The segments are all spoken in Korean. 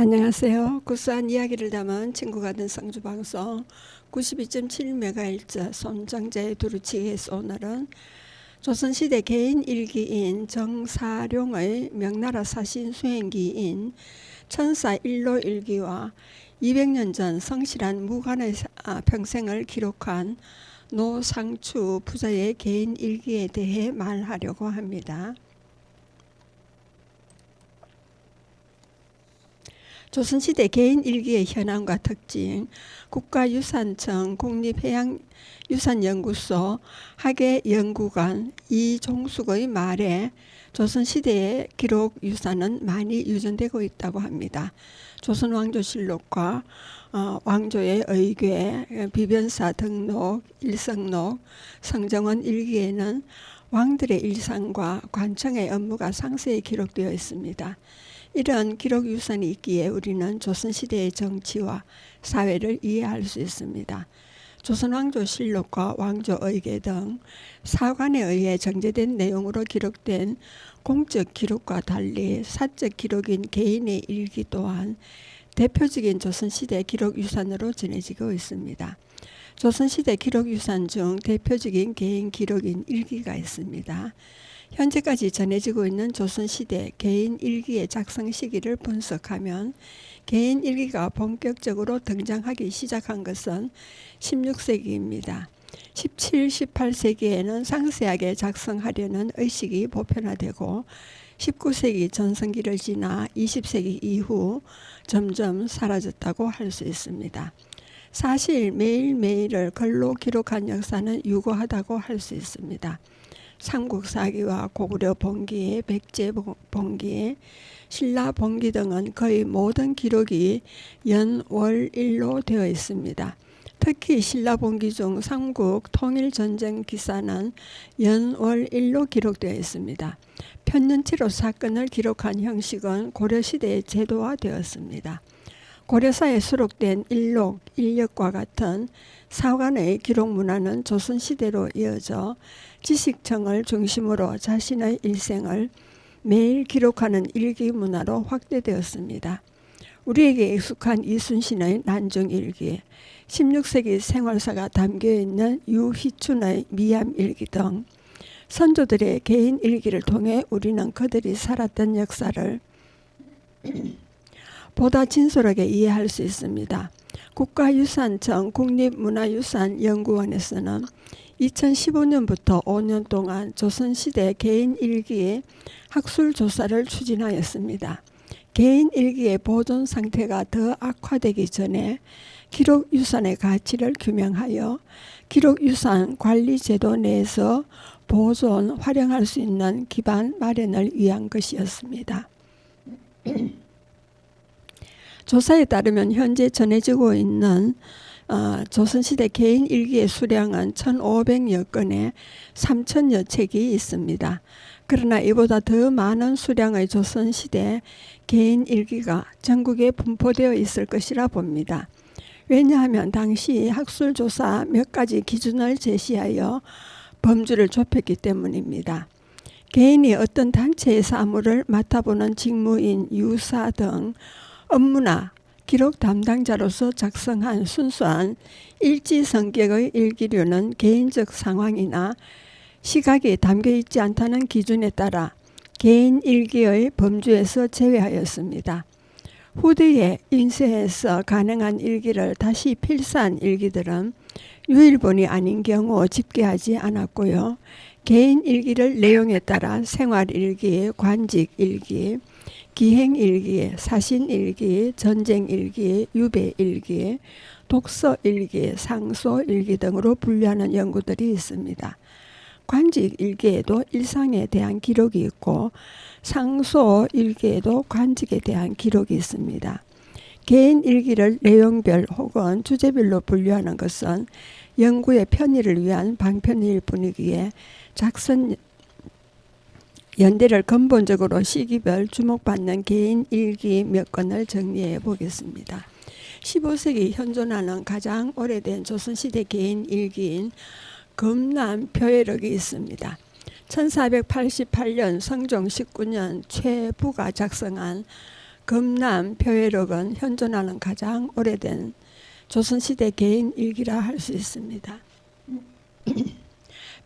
안녕하세요. 구수한 이야기를 담은 친구가 된 성주방송 92.7MHz 손정재의 두루치기에서 오늘은 조선시대 개인 일기인 정사룡의 명나라 사신 수행기인 천사 일로일기와 200년 전 성실한 무관의 평생을 기록한 노상추 부자의 개인 일기에 대해 말하려고 합니다. 조선시대 개인일기의 현황과 특징, 국가유산청 국립해양유산연구소 학예연구관 이종숙의 말에 조선시대의 기록유산은 많이 유전되고 있다고 합니다. 조선왕조실록과 왕조의 의궤, 비변사 등록, 일성록, 성정원 일기에는 왕들의 일상과 관청의 업무가 상세히 기록되어 있습니다. 이런 기록유산이 있기에 우리는 조선시대의 정치와 사회를 이해할 수 있습니다. 조선왕조실록과 왕조의궤 등 사관에 의해 정제된 내용으로 기록된 공적 기록과 달리 사적 기록인 개인의 일기 또한 대표적인 조선시대 기록유산으로 전해지고 있습니다. 조선시대 기록유산 중 대표적인 개인 기록인 일기가 있습니다. 현재까지 전해지고 있는 조선시대 개인 일기의 작성 시기를 분석하면 개인 일기가 본격적으로 등장하기 시작한 것은 16세기입니다. 17, 18세기에는 상세하게 작성하려는 의식이 보편화되고 19세기 전성기를 지나 20세기 이후 점점 사라졌다고 할 수 있습니다. 사실 매일매일을 글로 기록한 역사는 유고하다고 할 수 있습니다. 삼국사기와 고구려 본기, 백제 본기, 신라 본기 등은 거의 모든 기록이 연, 월, 일로 되어 있습니다. 특히 신라 본기 중 삼국 통일전쟁 기사는 연, 월, 일로 기록되어 있습니다. 편년체로 사건을 기록한 형식은 고려시대에 제도화되었습니다. 고려사에 수록된 일록, 일력과 같은 사관의 기록 문화는 조선시대로 이어져 지식청을 중심으로 자신의 일생을 매일 기록하는 일기 문화로 확대되었습니다. 우리에게 익숙한 이순신의 난중일기, 16세기 생활사가 담겨있는 유희춘의 미암일기 등 선조들의 개인 일기를 통해 우리는 그들이 살았던 역사를 보다 진솔하게 이해할 수 있습니다. 국가유산청 국립문화유산연구원에서는 2015년부터 5년 동안 조선시대 개인일기의 학술조사를 추진하였습니다. 개인일기의 보존 상태가 더 악화되기 전에 기록유산의 가치를 규명하여 기록유산 관리제도 내에서 보존, 활용할 수 있는 기반 마련을 위한 것이었습니다. 조사에 따르면 현재 전해지고 있는 조선시대 개인 일기의 수량은 1,500여 건에 3,000여 책이 있습니다. 그러나 이보다 더 많은 수량의 조선시대 개인 일기가 전국에 분포되어 있을 것이라 봅니다. 왜냐하면 당시 학술조사 몇 가지 기준을 제시하여 범주를 좁혔기 때문입니다. 개인이 어떤 단체의 사무를 맡아보는 직무인 유사 등 업무나 기록 담당자로서 작성한 순수한 일지 성격의 일기류는 개인적 상황이나 시각이 담겨있지 않다는 기준에 따라 개인 일기의 범주에서 제외하였습니다. 후대에 인쇄해서 가능한 일기를 다시 필사한 일기들은 유일본이 아닌 경우 집계하지 않았고요. 개인 일기를 내용에 따라 생활일기, 관직일기, 기행일기, 사신일기, 전쟁일기, 유배일기, 독서일기, 상소일기 등으로 분류하는 연구들이 있습니다. 관직일기에도 일상에 대한 기록이 있고 상소일기에도 관직에 대한 기록이 있습니다. 개인일기를 내용별 혹은 주제별로 분류하는 것은 연구의 편의를 위한 방편일 뿐이기에 작성 연대를 근본적으로 시기별 주목받는 개인 일기 몇 건을 정리해 보겠습니다. 15세기 현존하는 가장 오래된 조선시대 개인 일기인 금남표해록이 있습니다. 1488년 성종 19년 최부가 작성한 금남 표회록은 현존하는 가장 오래된 조선시대 개인 일기라 할 수 있습니다.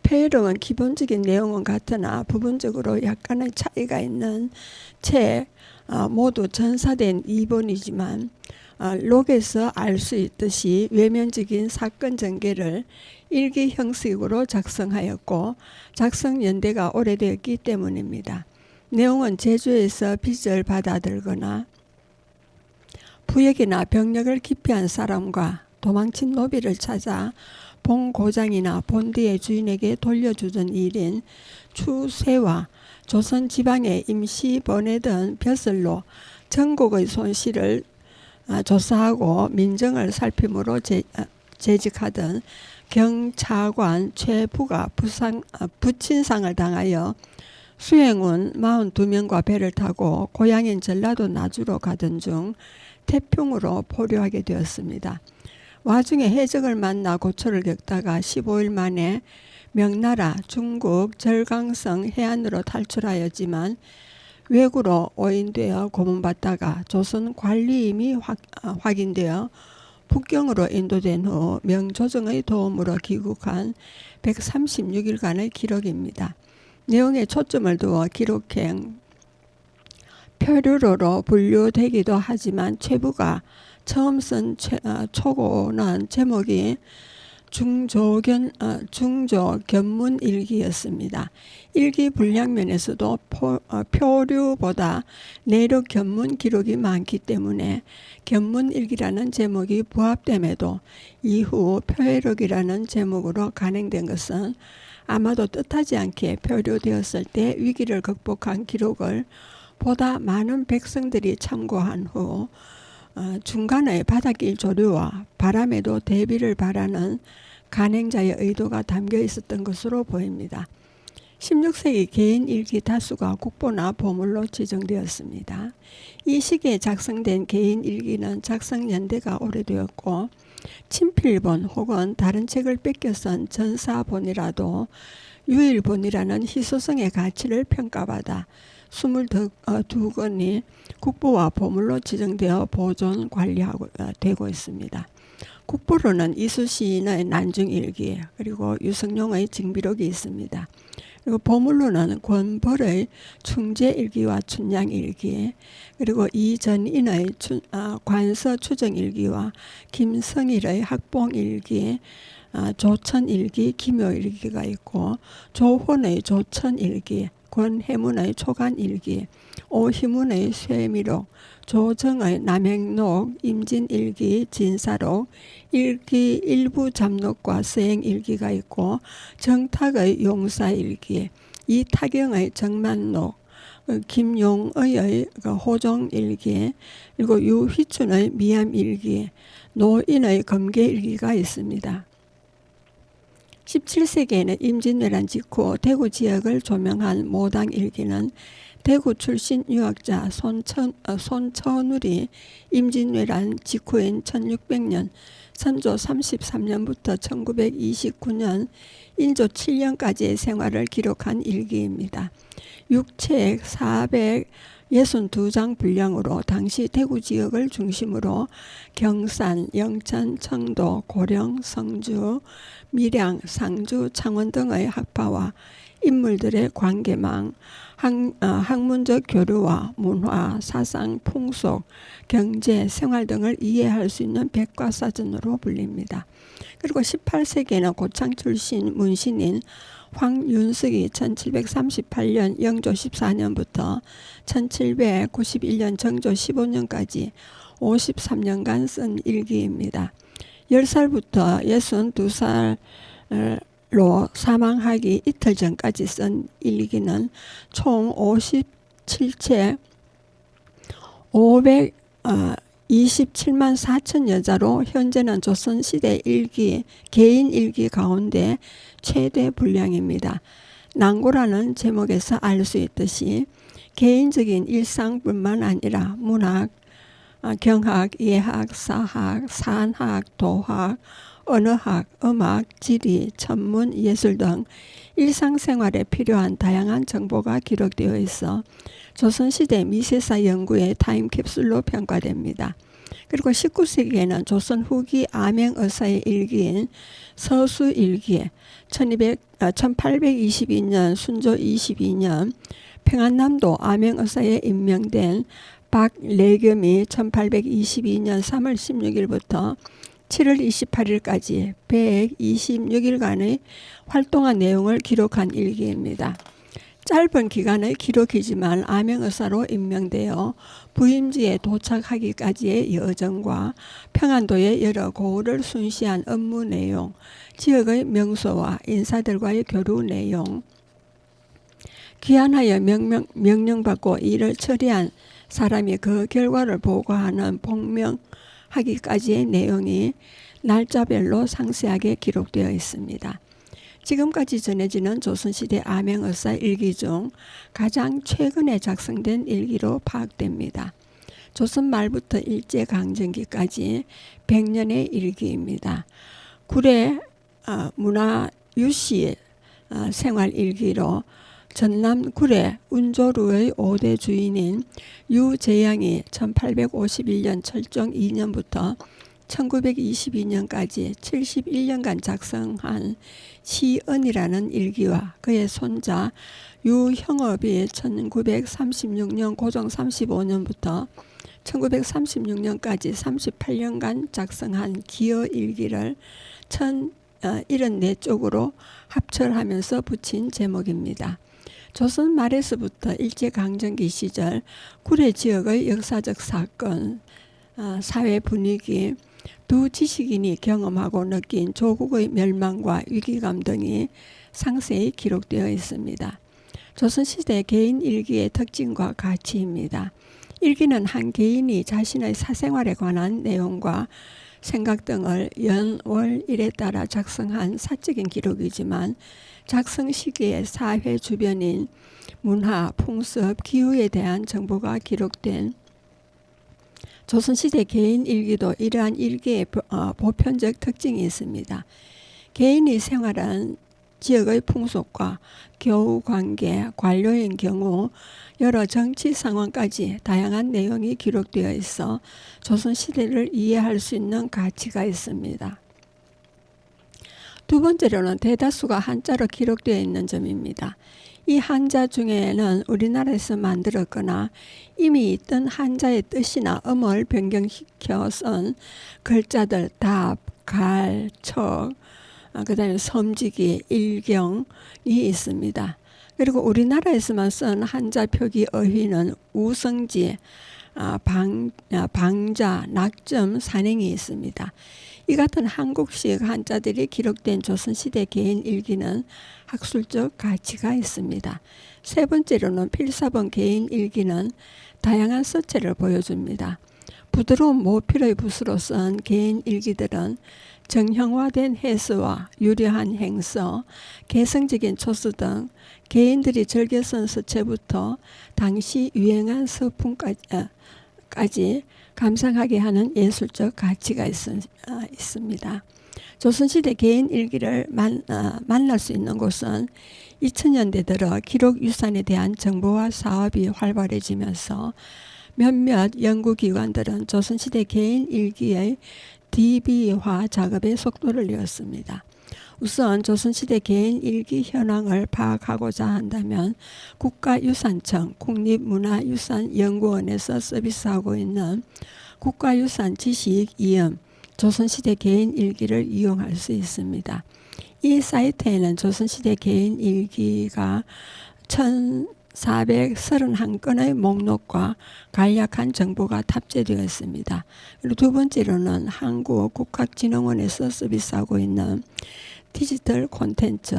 표회록은 기본적인 내용은 같으나 부분적으로 약간의 차이가 있는 채 모두 전사된 이본이지만 록에서 알 수 있듯이 외면적인 사건 전개를 일기 형식으로 작성하였고 작성 연대가 오래되었기 때문입니다. 내용은 제주에서 빚을 받아들거나 부역이나 병력을 기피한 사람과 도망친 노비를 찾아 본 고장이나 본디의 주인에게 돌려주던 일인 추세와 조선 지방에 임시 보내던 벼슬로 전국의 손실을 조사하고 민정을 살핌으로 재직하던 경차관 최부가 부친상을 당하여 수행원 42명과 배를 타고 고향인 전라도 나주로 가던 중 태평으로 포류하게 되었습니다. 와중에 해적을 만나 고초를 겪다가 15일 만에 명나라, 중국, 절강성 해안으로 탈출하였지만 왜구로 오인되어 고문받다가 조선 관리임이 확인되어 북경으로 인도된 후 명조정의 도움으로 귀국한 136일간의 기록입니다. 내용에 초점을 두어 기록행 표류로로 분류되기도 하지만 최부가 처음 쓴 초고는 제목이 중조견문일기였습니다. 일기 분량면에서도 표류보다 내륙 견문 기록이 많기 때문에 견문일기라는 제목이 부합됨에도 이후 표회록이라는 제목으로 간행된 것은 아마도 뜻하지 않게 표류되었을 때 위기를 극복한 기록을 보다 많은 백성들이 참고한 후 중간의 바닷길 조류와 바람에도 대비를 바라는 간행자의 의도가 담겨 있었던 것으로 보입니다. 16세기 개인 일기 다수가 국보나 보물로 지정되었습니다. 이 시기에 작성된 개인 일기는 작성 연대가 오래되었고 친필본 혹은 다른 책을 뺏겨 쓴 전사본이라도 유일본이라는 희소성의 가치를 평가받아 22건이 국보와 보물로 지정되어 보존 관리하고 되고 있습니다. 국보로는 이수시인의 난중일기 그리고 유성룡의 징비록이 있습니다. 그리고 보물로는 권벌의 충제일기와 춘향일기 그리고 이전인의 관서추정일기와 김성일의 학봉일기 조천일기 기묘일기가 있고 조혼의 조천일기 권해문의 초간일기 오희문의 쇠미록 조정의 남행록 임진일기 진사록 일기 일부 잡록과 서행일기가 있고 정탁의 용사일기 이타경의 정만록 김용의의 호종일기 그리고 유휘춘의 미암일기 노인의 검계일기가 있습니다. 17세기에는 임진왜란 직후 대구 지역을 조명한 모당일기는 대구 출신 유학자 손천울이 임진왜란 직후인 1600년 선조 33년부터 1929년 인조 7년까지의 생활을 기록한 일기입니다. 6책 462장 분량으로 당시 대구 지역을 중심으로 경산, 영천, 청도, 고령, 성주, 밀양, 상주, 창원 등의 학파와 인물들의 관계망, 학문적 교류와 문화, 사상, 풍속, 경제, 생활 등을 이해할 수 있는 백과사전으로 불립니다. 그리고 18세기에는 고창 출신 문신인 황윤석이 1738년 영조 14년부터 1791년 정조 15년까지 53년간 쓴 일기입니다. 10살부터 62살로 사망하기 이틀 전까지 쓴 일기는 총 57채 527만 4천 여자로 현재는 조선시대 일기, 개인 일기 가운데 최대 분량입니다. 낭고라는 제목에서 알 수 있듯이 개인적인 일상뿐만 아니라 문학, 경학, 예학, 사학, 산학, 도학, 언어학, 음악, 지리, 천문, 예술 등 일상생활에 필요한 다양한 정보가 기록되어 있어 조선시대 미세사 연구의 타임캡슐로 평가됩니다. 그리고 19세기에는 조선 후기 암행의사의 일기인 서수일기에 1822년 순조 22년 평안남도 암행의사에 임명된 박래겸이 1822년 3월 16일부터 7월 28일까지 126일간의 활동한 내용을 기록한 일기입니다. 짧은 기간의 기록이지만 암행의사로 임명되어 부임지에 도착하기까지의 여정과 평안도의 여러 고을을 순시한 업무 내용, 지역의 명소와 인사들과의 교류 내용, 귀환하여 명령받고 일을 처리한 사람이 그 결과를 보고하는 복명하기까지의 내용이 날짜별로 상세하게 기록되어 있습니다. 지금까지 전해지는 조선시대 암행의사 일기 중 가장 최근에 작성된 일기로 파악됩니다. 조선 말부터 일제강점기까지 100년의 일기입니다. 구례 문화 유씨 생활일기로 전남 구례 운조루의 5대 주인인 유재양이 1851년 철종 2년부터 1922년까지 71년간 작성한 시은이라는 일기와 그의 손자 유형업이 1936년 고종 35년부터 1936년까지 38년간 작성한 기어일기를 1074쪽으로 합철하면서 붙인 제목입니다. 조선 말에서부터 일제강점기 시절 구례 지역의 역사적 사건, 사회 분위기, 두 지식인이 경험하고 느낀 조국의 멸망과 위기감 등이 상세히 기록되어 있습니다. 조선시대 개인 일기의 특징과 가치입니다. 일기는 한 개인이 자신의 사생활에 관한 내용과 생각 등을 연, 월, 일에 따라 작성한 사적인 기록이지만 작성 시기에 사회 주변인 문화, 풍습, 기후에 대한 정보가 기록된 조선시대 개인 일기도 이러한 일기의 보편적 특징이 있습니다. 개인이 생활한 지역의 풍속과 교우관계, 관료인 경우 여러 정치 상황까지 다양한 내용이 기록되어 있어 조선시대를 이해할 수 있는 가치가 있습니다. 두 번째로는 대다수가 한자로 기록되어 있는 점입니다. 이 한자 중에는 우리나라에서 만들었거나 이미 있던 한자의 뜻이나 음을 변경시켜 쓴 글자들 답, 갈, 척, 그 다음에 섬지기, 일경이 있습니다. 그리고 우리나라에서만 쓴 한자 표기 어휘는 우성지, 방자, 낙점, 산행이 있습니다. 이 같은 한국식 한자들이 기록된 조선시대 개인 일기는 학술적 가치가 있습니다. 세 번째로는 필사본 개인 일기는 다양한 서체를 보여줍니다. 부드러운 모필의 붓으로 쓴 개인 일기들은 정형화된 해서와 유려한 행서, 개성적인 초수 등 개인들이 즐겨 쓴 서체부터 당시 유행한 서품까지 감상하게 하는 예술적 가치가 있습니다. 조선시대 개인 일기를 만날 수 있는 곳은 2000년대 들어 기록유산에 대한 정보화 사업이 활발해지면서 몇몇 연구기관들은 조선시대 개인 일기의 DB화 작업에 속도를 내었습니다. 우선 조선시대 개인 일기 현황을 파악하고자 한다면 국가유산청 국립문화유산연구원에서 서비스하고 있는 국가유산 지식이음 조선시대 개인 일기를 이용할 수 있습니다. 이 사이트에는 조선시대 개인 일기가 1431건의 목록과 간략한 정보가 탑재되어 있습니다. 그리고 두 번째로는 한국국학진흥원에서 서비스하고 있는 디지털 콘텐츠,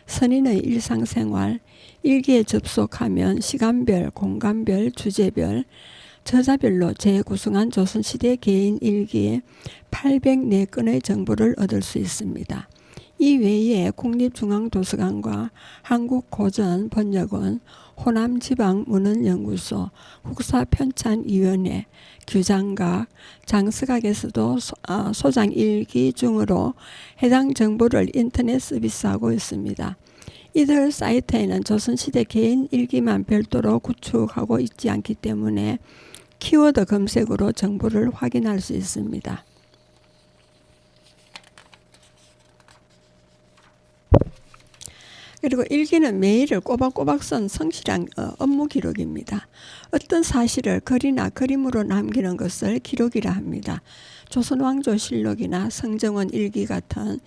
선인의 일상생활, 일기에 접속하면 시간별, 공간별, 주제별, 저자별로 재구성한 조선시대 개인 일기에 804건의 정보를 얻을 수 있습니다. 이 외에 국립중앙도서관과 한국고전번역원, 호남지방문헌연구소, 국사편찬위원회, 규장각, 장스각에서도 소장 1기 중으로 해당 정보를 인터넷 서비스하고 있습니다. 이들 사이트에는 조선시대 개인 일기만 별도로 구축하고 있지 않기 때문에 키워드 검색으로 정보를 확인할 수 있습니다. 그리고 일기는 메일을 꼬박꼬박 쓴 성실한 업무 기록입니다. 어떤 사실을 글이나 그림으로 남기는 것을 기록이라 합니다. 조선왕조실록이나 성정원 일기 같은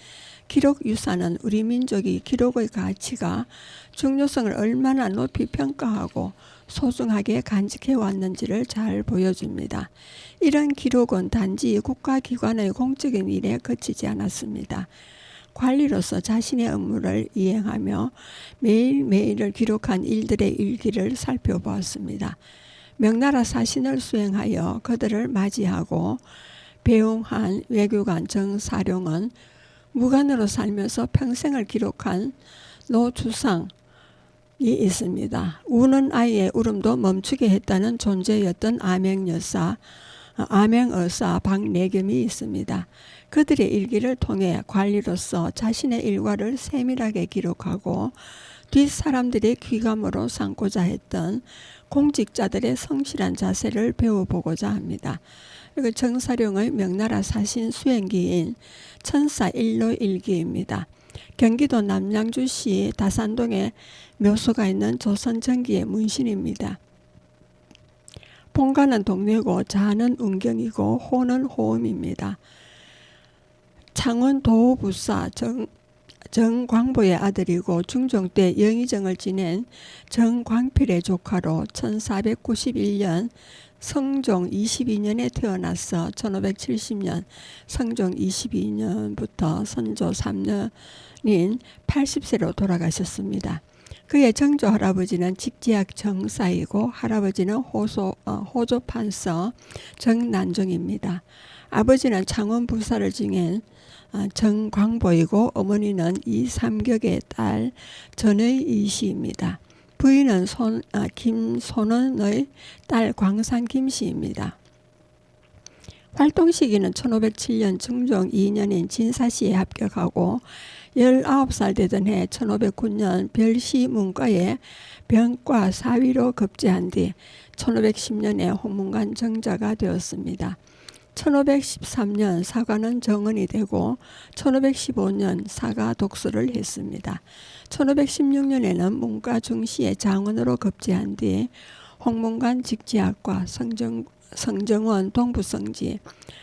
기록 유산은 우리 민족이 기록의 가치가 중요성을 얼마나 높이 평가하고 소중하게 간직해 왔는지를 잘 보여줍니다. 이런 기록은 단지 국가기관의 공적인 일에 그치지 않았습니다. 관리로서 자신의 업무를 이행하며 매일매일을 기록한 일들의 일기를 살펴보았습니다. 명나라 사신을 수행하여 그들을 맞이하고 배웅한 외교관 정사룡은 무관으로 살면서 평생을 기록한 노주상이 있습니다. 우는 아이의 울음도 멈추게 했다는 존재였던 암행어사 박내겸이 있습니다. 그들의 일기를 통해 관리로서 자신의 일과를 세밀하게 기록하고 뒷사람들의 귀감으로 삼고자 했던 공직자들의 성실한 자세를 배워보고자 합니다. 그리고 정사룡의 명나라 사신 수행기인 천사일로 일기입니다. 경기도 남양주시 다산동에 묘소가 있는 조선전기의 문신입니다. 본가는 동래고 자는 운경이고 호는 호음입니다. 창원 도부사 정광보의 아들이고 중종 때 영의정을 지낸 정광필의 조카로 1491년 성종 22년에 태어나서 1570년 성종 22년부터 선조 3년인 80세로 돌아가셨습니다. 그의 정조 할아버지는 직지학 정사이고 할아버지는 호조판서 정난종입니다. 아버지는 창원 부사를 지낸 정광보이고 어머니는 이삼격의 딸 전의이씨입니다. 부인은 김손원의 딸 광산김씨입니다. 활동 시기는 1507년 중종 2년인 진사시에 합격하고 19살 되던 해 1509년 별시 문과에 병과 사위로 급제한 뒤 1510년에 홍문관 정자가 되었습니다. 1513년 사관은 정원이 되고 1515년 사가 독서를 했습니다. 1516년에는 문과 중시의 장원으로 급제한 뒤 홍문관 직지학과 성정원 동부성지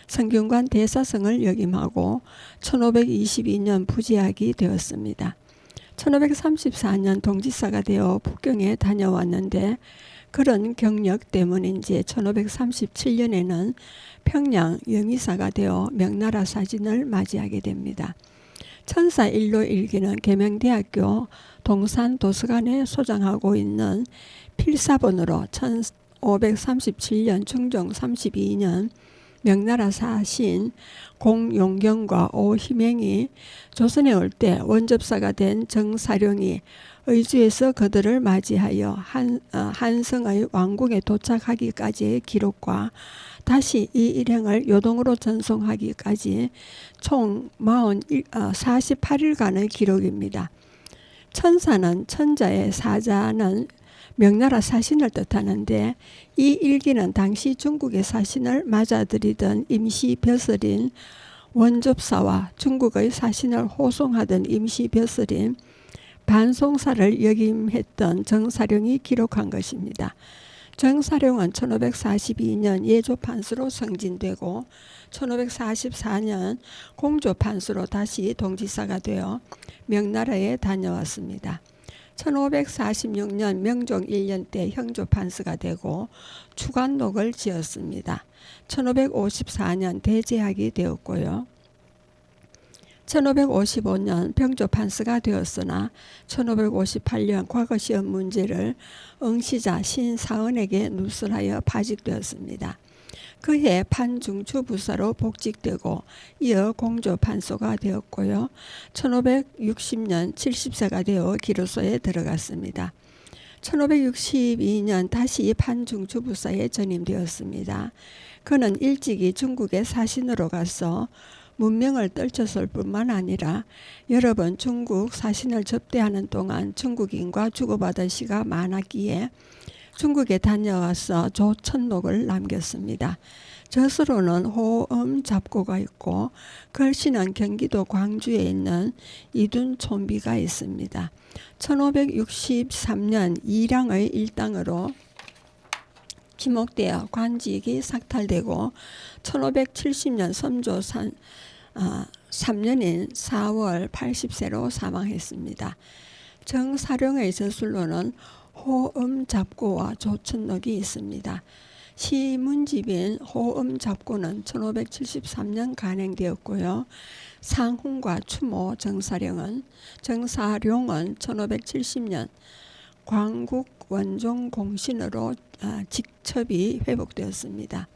성균관 대사성을 역임하고 1522년 부지학이 되었습니다. 1534년 동지사가 되어 북경에 다녀왔는데 그런 경력 때문인지 1537년에는 평양 영의사가 되어 명나라 사진을 맞이하게 됩니다. 천사일로 일기는 계명대학교 동산도서관에 소장하고 있는 필사본으로 1537년 중종 32년 명나라 사신 공용경과 오희맹이 조선에 올 때 원접사가 된 정사룡이 의주에서 그들을 맞이하여 한성의 왕궁에 도착하기까지의 기록과 다시 이 일행을 요동으로 전송하기까지 총 48일간의 기록입니다. 천사는 천자의 사자는 명나라 사신을 뜻하는데 이 일기는 당시 중국의 사신을 맞아들이던 임시 벼슬인 원접사와 중국의 사신을 호송하던 임시 벼슬인 반송사를 역임했던 정사룡이 기록한 것입니다. 정사룡은 1542년 예조판수로 승진되고 1544년 공조판수로 다시 동지사가 되어 명나라에 다녀왔습니다. 1546년 명종 1년 때 형조판수가 되고 추관록을 지었습니다. 1554년 대제학이 되었고요. 1555년 병조 판서가 되었으나 1558년 과거 시험 문제를 응시자 신사은에게 누설하여 파직되었습니다. 그해 판중추 부사로 복직되고 이어 공조 판소가 되었고요. 1560년 70세가 되어 기로소에 들어갔습니다. 1562년 다시 판중추 부사에 전임되었습니다. 그는 일찍이 중국에 사신으로 가서 문명을 떨쳤을 뿐만 아니라 여러 번 중국 사신을 접대하는 동안 중국인과 주고받은 시가 많았기에 중국에 다녀와서 조천록을 남겼습니다. 저서로는 호음 잡고가 있고 글씨는 경기도 광주에 있는 이둔촌비가 있습니다. 1563년 이량의 일당으로 지목되어 관직이 삭탈되고 1570년 선조 3년인 4월 80세로 사망했습니다. 정사룡의 저술로는 호음 잡고와 조천록이 있습니다. 시문집인 호음 잡고는 1573년 간행되었고요. 상훈과 추모 정사룡은 1570년 광국 원종 공신으로 직첩이 회복되었습니다.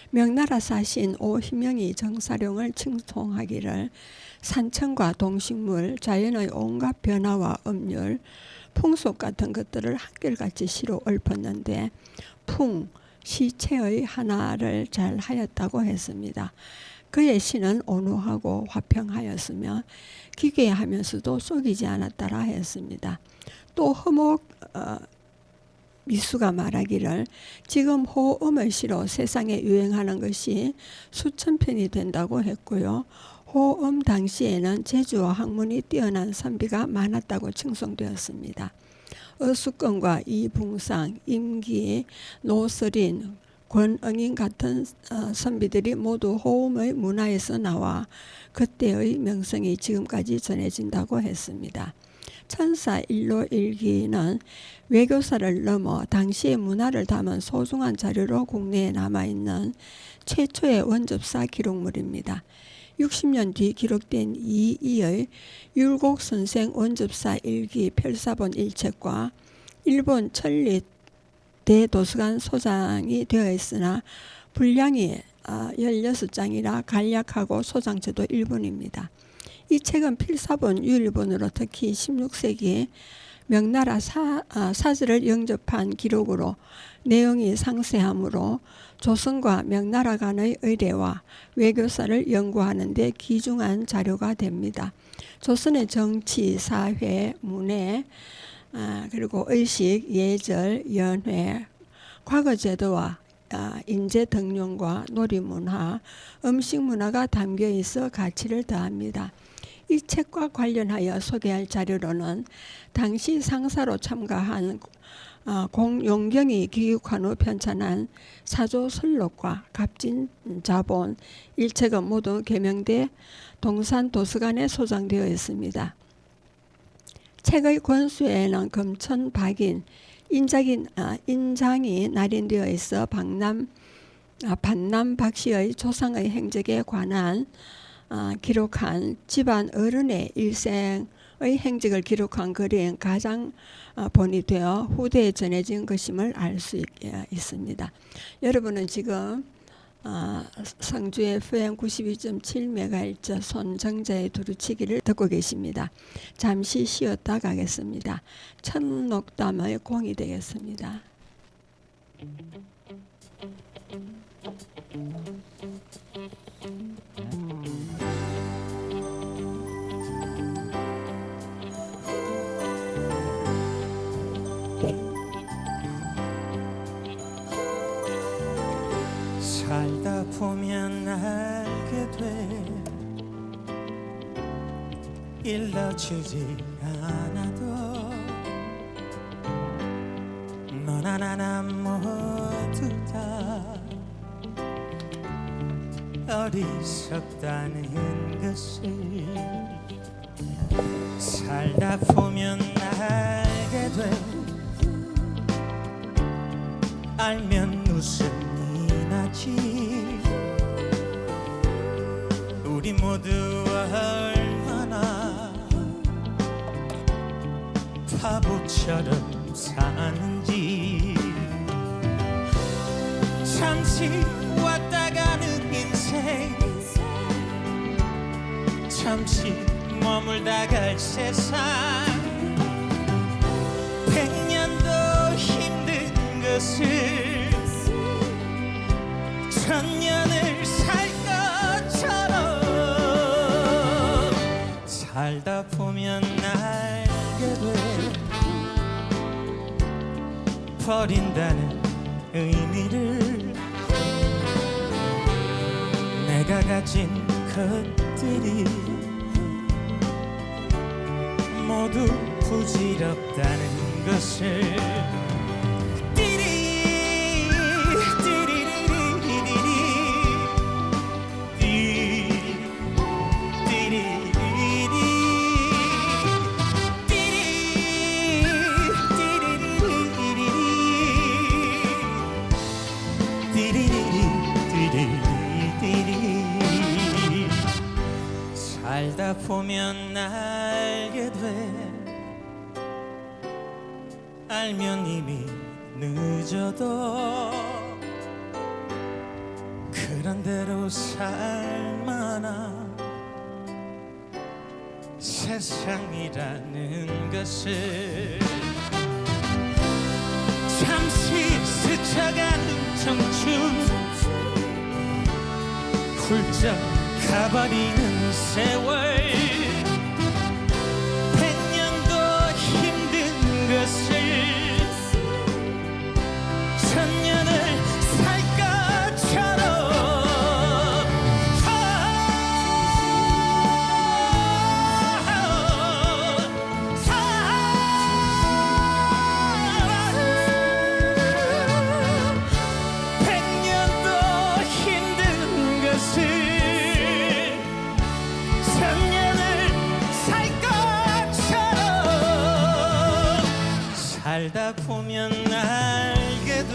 명나라 사신 오희명이 정사룡을 칭송하기를 산천과 동식물, 자연의 온갖 변화와 음률, 풍속 같은 것들을 한결같이 시로 읊었는데 풍, 시체의 하나를 잘 하였다고 했습니다. 그의 시는 온화하고 화평하였으며 기괴하면서도 속이지 않았다라 했습니다. 또 허목 미수가 말하기를 지금 호음의 시로 세상에 유행하는 것이 수천 편이 된다고 했고요. 호음 당시에는 재주와 학문이 뛰어난 선비가 많았다고 칭송되었습니다. 어숙건과 이붕상, 임기, 노설인, 권응인 같은 선비들이 모두 호음의 문화에서 나와 그때의 명성이 지금까지 전해진다고 했습니다. 천사 일로일기는 외교사를 넘어 당시의 문화를 담은 소중한 자료로 국내에 남아있는 최초의 원접사 기록물입니다. 60년 뒤 기록된 이의 율곡선생 원접사 일기 별사본 1책과 일본 천리 대도서관 소장이 되어 있으나 분량이 16장이라 간략하고 소장체도 1본입니다. 이 책은 필사본 유일본으로 특히 16세기 명나라 사절을 영접한 기록으로 내용이 상세하므로 조선과 명나라 간의 의례와 외교사를 연구하는 데 귀중한 자료가 됩니다. 조선의 정치, 사회, 문해, 그리고 의식, 예절, 연회, 과거 제도와 인재 등용과 놀이문화, 음식문화가 담겨 있어 가치를 더합니다. 이 책과 관련하여 소개할 자료로는 당시 상사로 참가한 공용경이 기육한 후 편찬한 사조설록과 갑진자본 1책은 모두 계명대 동산도서관에 소장되어 있습니다. 책의 권수에는 금천 박인, 인장이 날인되어 있어 반남 박씨의 조상의 행적에 관한 기록한 집안 어른의 일생의 행적을 기록한 글인 가장 본이 되어 후대에 전해진 것임을 알 수 있습니다. 여러분은 지금 성주의 FM 92.7MHz 손정자의 두루치기를 듣고 계십니다. 잠시 쉬었다 가겠습니다. 천록담의 공이 되겠습니다. 살다 보면 알게 돼 일러주지 않아도 너나 나나 모두 다 어리석다는 것을 살다 보면 알게 돼 알면 웃음이 나지 우리 모두 얼굴 바보처럼 사는지 잠시 왔다 가는 인생 잠시 머물다 갈 세상 100년도 힘든 것을 천년을 살 것처럼 살다 보면 알게 돼 버린다는 의미를 내가 가진 것들이 모두 부질없다는 것을 띠리 띠리리리리리 띠리리리리 띠리리리리리 살다 보면 알게 돼 알면 이미 늦어도 그런 대로 살만한 세상이라는 것을 잠시 스쳐가는 청춘 훌쩍 가버리는 세월 100년도 힘든 것을 천년을 살 것처럼 살다 보면 알게 돼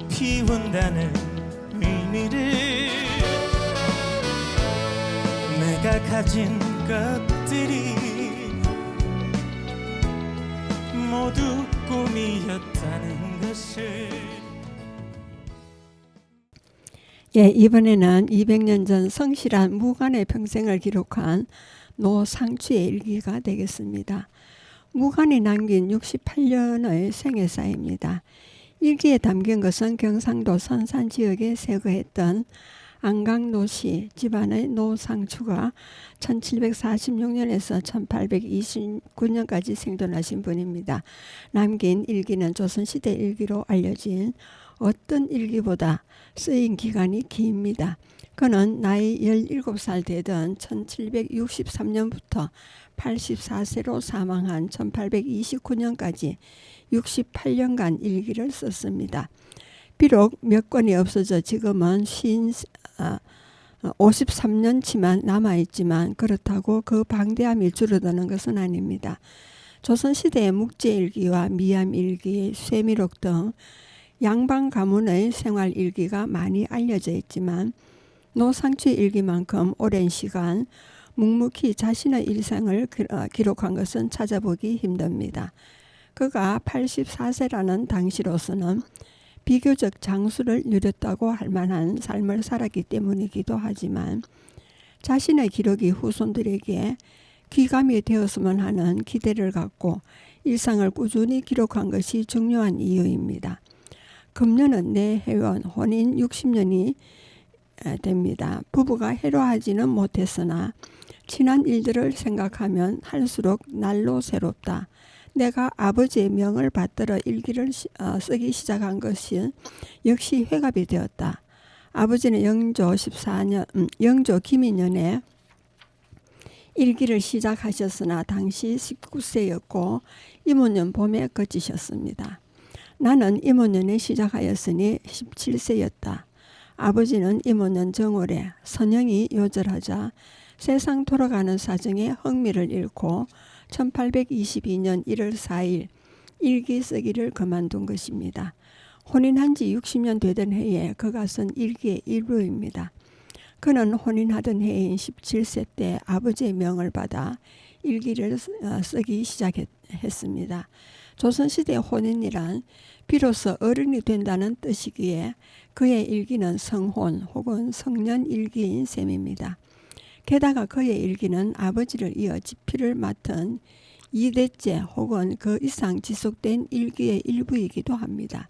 비운다는 의미를 내가 가진 것들이 모두 꿈이었다는 것을 예, 이번에는 200년 전 성실한 무관의 평생을 기록한 노상추의 일기가 되겠습니다. 무관이 남긴 68년의 생애사입니다. 일기에 담긴 것은 경상도 선산 지역에 세거했던 안강노씨 집안의 노상추가 1746년에서 1829년까지 생존하신 분입니다. 남긴 일기는 조선시대 일기로 알려진 어떤 일기보다 쓰인 기간이 깁니다. 그는 나이 17살 되던 1763년부터 84세로 사망한 1829년까지 68년간 일기를 썼습니다. 비록 몇 권이 없어져 지금은 53년치만 남아있지만 그렇다고 그 방대함이 줄어드는 것은 아닙니다. 조선시대의 묵제일기와 미암일기, 쇠미록 등 양방 가문의 생활일기가 많이 알려져 있지만 노상추의 일기만큼 오랜 시간 묵묵히 자신의 일생을 기록한 것은 찾아보기 힘듭니다. 그가 84세라는 당시로서는 비교적 장수를 누렸다고 할 만한 삶을 살았기 때문이기도 하지만 자신의 기록이 후손들에게 귀감이 되었으면 하는 기대를 갖고 일상을 꾸준히 기록한 것이 중요한 이유입니다. 금년은 내 회원 혼인 60년이 됩니다. 부부가 해로하지는 못했으나 지난 일들을 생각하면 할수록 날로 새롭다. 내가 아버지의 명을 받들어 일기를 쓰기 시작한 것이 역시 회갑이 되었다. 아버지는 영조 김인년에 일기를 시작하셨으나 당시 19세였고 이모년 봄에 거치셨습니다. 나는 이모년에 시작하였으니 17세였다. 아버지는 이모년 정월에 선영이 요절하자 세상 돌아가는 사정에 흥미를 잃고 1822년 1월 4일 일기 쓰기를 그만둔 것입니다. 혼인한 지 60년 되던 해에 그가 쓴 일기의 일부입니다. 그는 혼인하던 해인 17세 때 아버지의 명을 받아 일기를 쓰기 시작했습니다. 조선시대 혼인이란 비로소 어른이 된다는 뜻이기에 그의 일기는 성혼 혹은 성년 일기인 셈입니다. 게다가 그의 일기는 아버지를 이어 지필을 맡은 2대째 혹은 그 이상 지속된 일기의 일부이기도 합니다.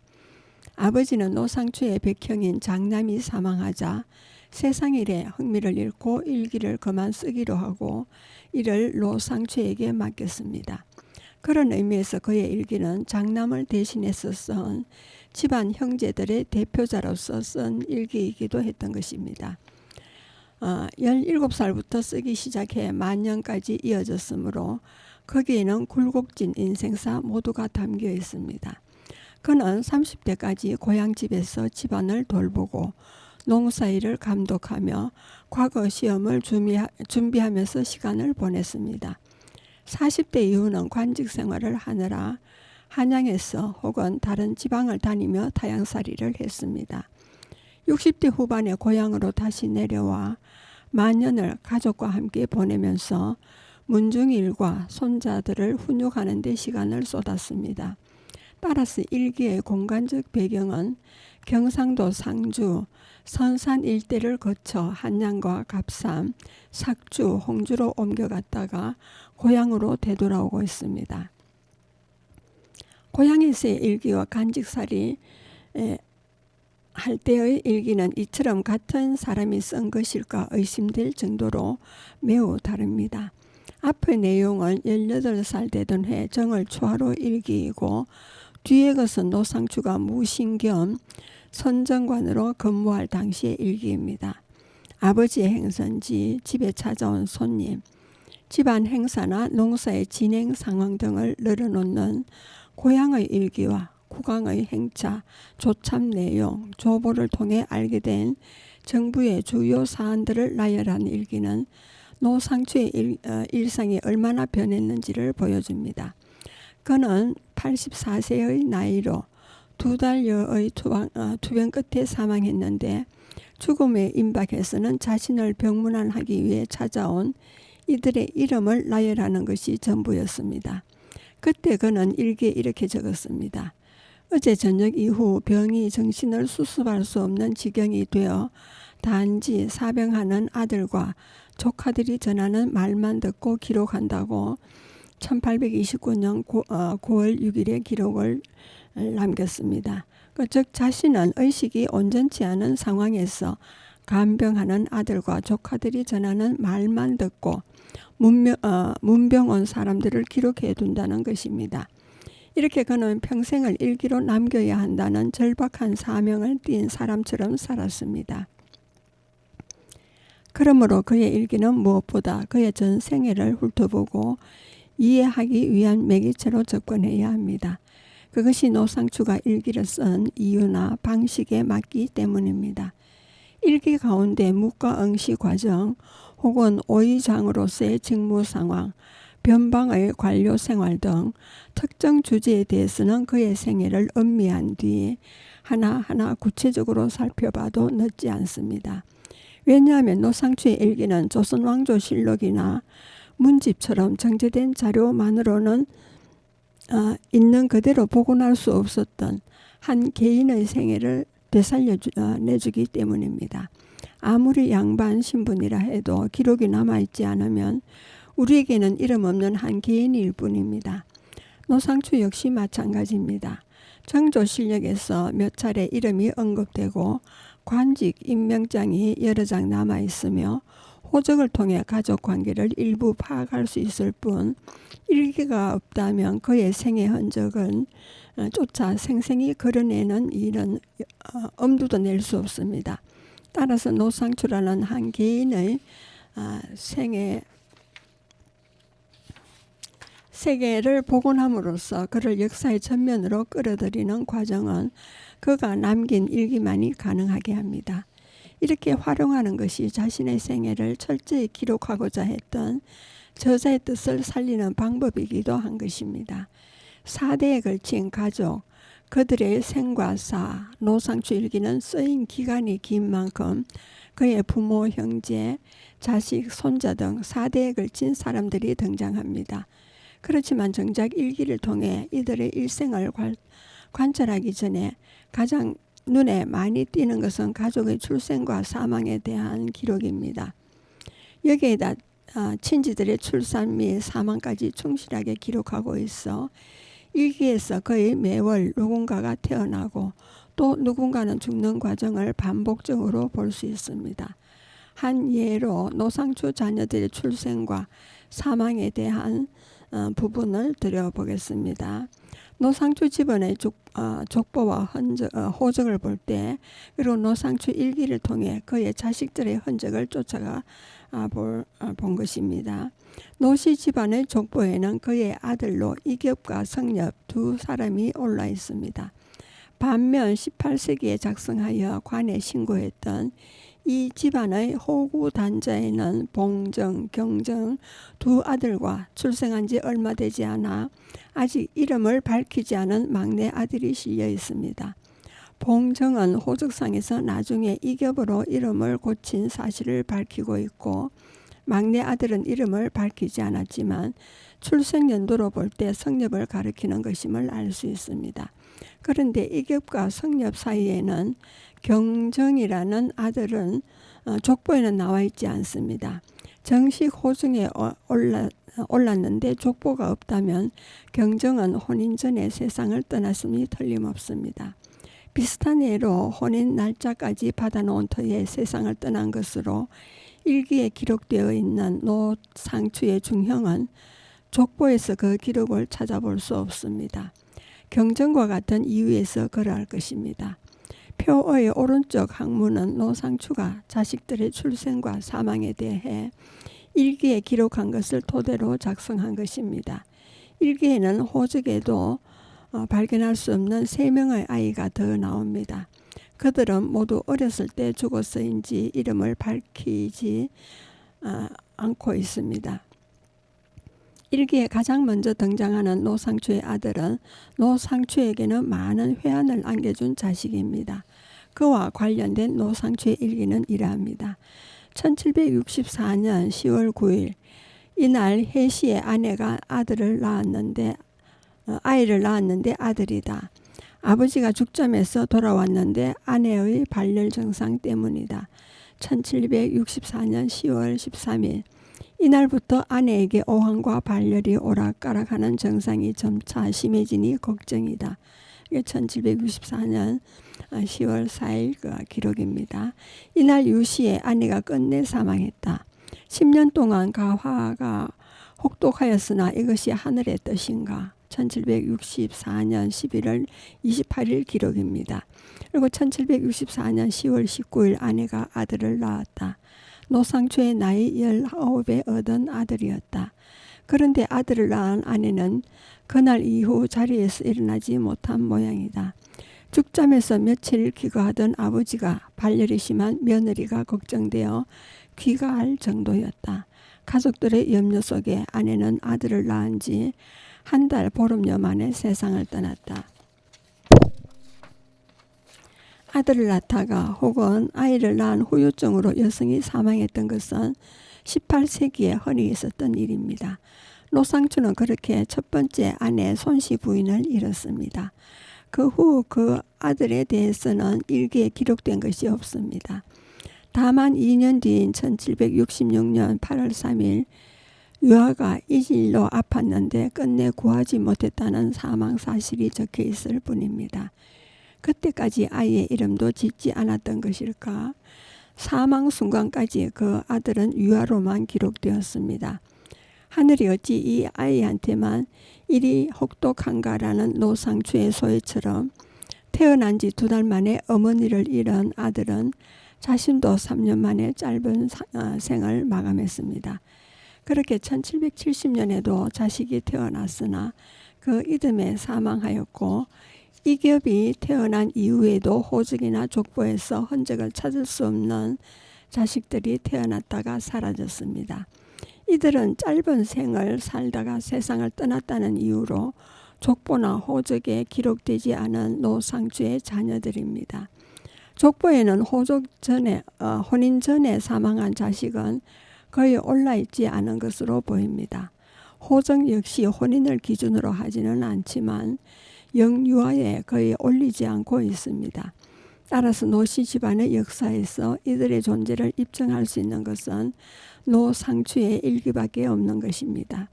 아버지는 노상추의 백형인 장남이 사망하자 세상일에 흥미를 잃고 일기를 그만 쓰기로 하고 이를 노상추에게 맡겼습니다. 그런 의미에서 그의 일기는 장남을 대신해서 쓴 집안 형제들의 대표자로서 쓴 일기이기도 했던 것입니다. 17살부터 쓰기 시작해 만년까지 이어졌으므로 거기에는 굴곡진 인생사 모두가 담겨 있습니다. 그는 30대까지 고향집에서 집안을 돌보고 농사일을 감독하며 과거 시험을 준비하면서 시간을 보냈습니다. 40대 이후는 관직 생활을 하느라 한양에서 혹은 다른 지방을 다니며 타향살이를 했습니다. 60대 후반에 고향으로 다시 내려와 만년을 가족과 함께 보내면서 문중일과 손자들을 훈육하는 데 시간을 쏟았습니다. 따라서 일기의 공간적 배경은 경상도 상주, 선산 일대를 거쳐 한양과 갑산, 삭주, 홍주로 옮겨갔다가 고향으로 되돌아오고 있습니다. 고향에서의 일기와 간직살이 할 때의 일기는 이처럼 같은 사람이 쓴 것일까 의심될 정도로 매우 다릅니다. 앞의 내용은 18살 되던 해 정월 초하루 일기이고 뒤에 것은 노상추가 무신 겸 선정관으로 근무할 당시의 일기입니다. 아버지의 행선지, 집에 찾아온 손님, 집안 행사나 농사의 진행 상황 등을 늘어놓는 고향의 일기와 국왕의 행차, 조참 내용, 조보를 통해 알게 된 정부의 주요 사안들을 나열한 일기는 노상추의 일상이 얼마나 변했는지를 보여줍니다. 그는 84세의 나이로 2달여의 투병 끝에 사망했는데 죽음에 임박해서는 자신을 병문안하기 위해 찾아온 이들의 이름을 나열하는 것이 전부였습니다. 그때 그는 일기에 이렇게 적었습니다. 어제 저녁 이후 병이 정신을 수습할 수 없는 지경이 되어 단지 사병하는 아들과 조카들이 전하는 말만 듣고 기록한다고 1829년 9월 6일에 기록을 남겼습니다. 즉 자신은 의식이 온전치 않은 상황에서 간병하는 아들과 조카들이 전하는 말만 듣고 문병 온 사람들을 기록해 둔다는 것입니다. 이렇게 그는 평생을 일기로 남겨야 한다는 절박한 사명을 띈 사람처럼 살았습니다. 그러므로 그의 일기는 무엇보다 그의 전 생애를 훑어보고 이해하기 위한 매개체로 접근해야 합니다. 그것이 노상추가 일기를 쓴 이유나 방식에 맞기 때문입니다. 일기 가운데 묵과 응시 과정 혹은 오의장으로서의 직무 상황, 변방의 관료 생활 등 특정 주제에 대해서는 그의 생애를 음미한 뒤 하나하나 구체적으로 살펴봐도 늦지 않습니다. 왜냐하면 노상추의 일기는 조선왕조실록이나 문집처럼 정제된 자료만으로는 있는 그대로 복원할 수 없었던 한 개인의 생애를 되살려내주기 때문입니다. 아무리 양반 신분이라 해도 기록이 남아있지 않으면 우리에게는 이름 없는 한 개인일 뿐입니다. 노상추 역시 마찬가지입니다. 정조실록에서 몇 차례 이름이 언급되고 관직 임명장이 여러 장 남아있으며 호적을 통해 가족관계를 일부 파악할 수 있을 뿐 일기가 없다면 그의 생애 흔적은 쫓아 생생히 그려내는 일은 엄두도 낼 수 없습니다. 따라서 노상추라는 한 개인의 세계를 복원함으로써 그를 역사의 전면으로 끌어들이는 과정은 그가 남긴 일기만이 가능하게 합니다. 이렇게 활용하는 것이 자신의 생애를 철저히 기록하고자 했던 저자의 뜻을 살리는 방법이기도 한 것입니다. 4대에 걸친 가족, 그들의 생과 사, 노상추 일기는 쓰인 기간이 긴 만큼 그의 부모, 형제, 자식, 손자 등 4대에 걸친 사람들이 등장합니다. 그렇지만 정작 일기를 통해 이들의 일생을 관찰하기 전에 가장 눈에 많이 띄는 것은 가족의 출생과 사망에 대한 기록입니다. 여기에다 친지들의 출산 및 사망까지 충실하게 기록하고 있어 일기에서 거의 매월 누군가가 태어나고 또 누군가는 죽는 과정을 반복적으로 볼 수 있습니다. 한 예로 노상추 자녀들의 출생과 사망에 대한 부분을 드려보겠습니다. 노상추 집안의 족보와 호적을 볼 때, 그리고 노상추 일기를 통해 그의 자식들의 흔적을 쫓아가 본 것입니다. 노씨 집안의 족보에는 그의 아들로 이겹과 성엽 두 사람이 올라 있습니다. 반면 18세기에 작성하여 관에 신고했던 이 집안의 호구 단자에는 봉정, 경정 두 아들과 출생한 지 얼마 되지 않아 아직 이름을 밝히지 않은 막내 아들이 실려 있습니다. 봉정은 호적상에서 나중에 이겹으로 이름을 고친 사실을 밝히고 있고, 막내 아들은 이름을 밝히지 않았지만 출생 연도로 볼 때 성엽을 가리키는 것임을 알 수 있습니다. 그런데 이겹과 성엽 사이에는 경정이라는 아들은 족보에는 나와 있지 않습니다. 정식 호정에 올랐는데 족보가 없다면 경정은 혼인 전에 세상을 떠났음이 틀림없습니다. 비슷한 예로 혼인 날짜까지 받아놓은 터에 세상을 떠난 것으로 일기에 기록되어 있는 노상추의 중형은 족보에서 그 기록을 찾아볼 수 없습니다. 경정과 같은 이유에서 그러할 것입니다. 표의 오른쪽 항문은 노상추가 자식들의 출생과 사망에 대해 일기에 기록한 것을 토대로 작성한 것입니다. 일기에는 호적에도 발견할 수 없는 3명의 아이가 더 나옵니다. 그들은 모두 어렸을 때 죽어서인지 이름을 밝히지 않고 있습니다. 일기에 가장 먼저 등장하는 노상추의 아들은 노상추에게는 많은 회한을 안겨준 자식입니다. 그와 관련된 노상추의 일기는 이러합니다. 1764년 10월 9일 이날 해시의 아내가 아이를 낳았는데 아들이다. 아버지가 죽점에서 돌아왔는데 아내의 발열 증상 때문이다. 1764년 10월 13일 이날부터 아내에게 오한과 발열이 오락가락하는 증상이 점차 심해지니 걱정이다. 1764년 10월 4일 그 기록입니다. 이날 유시에 아내가 끝내 사망했다. 10년 동안 가화가 혹독하였으나 이것이 하늘의 뜻인가. 1764년 11월 28일 기록입니다. 그리고 1764년 10월 19일 아내가 아들을 낳았다. 노상추의 나이 19에 얻은 아들이었다. 그런데 아들을 낳은 아내는 그날 이후 자리에서 일어나지 못한 모양이다. 죽잠에서 며칠 귀가하던 아버지가 발열이 심한 며느리가 걱정되어 귀가할 정도였다. 가족들의 염려 속에 아내는 아들을 낳은 지 한 달 보름여 만에 세상을 떠났다. 아들을 낳다가 혹은 아이를 낳은 후유증으로 여성이 사망했던 것은 18세기에 흔히 있었던 일입니다. 노상추는 그렇게 첫 번째 아내 손씨 부인을 잃었습니다. 그 후 그 아들에 대해서는 일기에 기록된 것이 없습니다. 다만 2년 뒤인 1766년 8월 3일 유아가 이질로 아팠는데 끝내 구하지 못했다는 사망 사실이 적혀 있을 뿐입니다. 그때까지 아이의 이름도 짓지 않았던 것일까? 사망 순간까지 그 아들은 유아로만 기록되었습니다. 하늘이 어찌 이 아이한테만 이리 혹독한가라는 노상추의 소회처럼 태어난 지 2달 만에 어머니를 잃은 아들은 자신도 3년 만에 짧은 생을 마감했습니다. 그렇게 1770년에도 자식이 태어났으나 그 이듬해 사망하였고, 이겹이 태어난 이후에도 호적이나 족보에서 흔적을 찾을 수 없는 자식들이 태어났다가 사라졌습니다. 이들은 짧은 생을 살다가 세상을 떠났다는 이유로 족보나 호적에 기록되지 않은 노상주의 자녀들입니다. 족보에는 혼인 전에 사망한 자식은 거의 올라있지 않은 것으로 보입니다. 호적 역시 혼인을 기준으로 하지는 않지만 영유아에 거의 올리지 않고 있습니다. 따라서 노씨 집안의 역사에서 이들의 존재를 입증할 수 있는 것은 노상추의 일기밖에 없는 것입니다.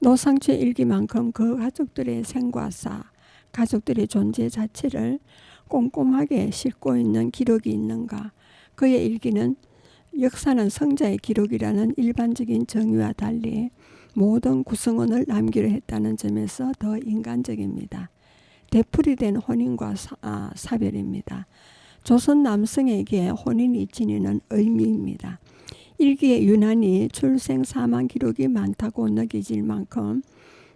노상추의 일기만큼 그 가족들의 생과 사, 가족들의 존재 자체를 꼼꼼하게 싣고 있는 기록이 있는가? 그의 일기는 역사는 성자의 기록이라는 일반적인 정의와 달리 모든 구성원을 남기려 했다는 점에서 더 인간적입니다. 되풀이된 혼인과 사별입니다. 조선 남성에게 혼인이 지니는 의미입니다. 일기에 유난히 출생 사망 기록이 많다고 느껴질 만큼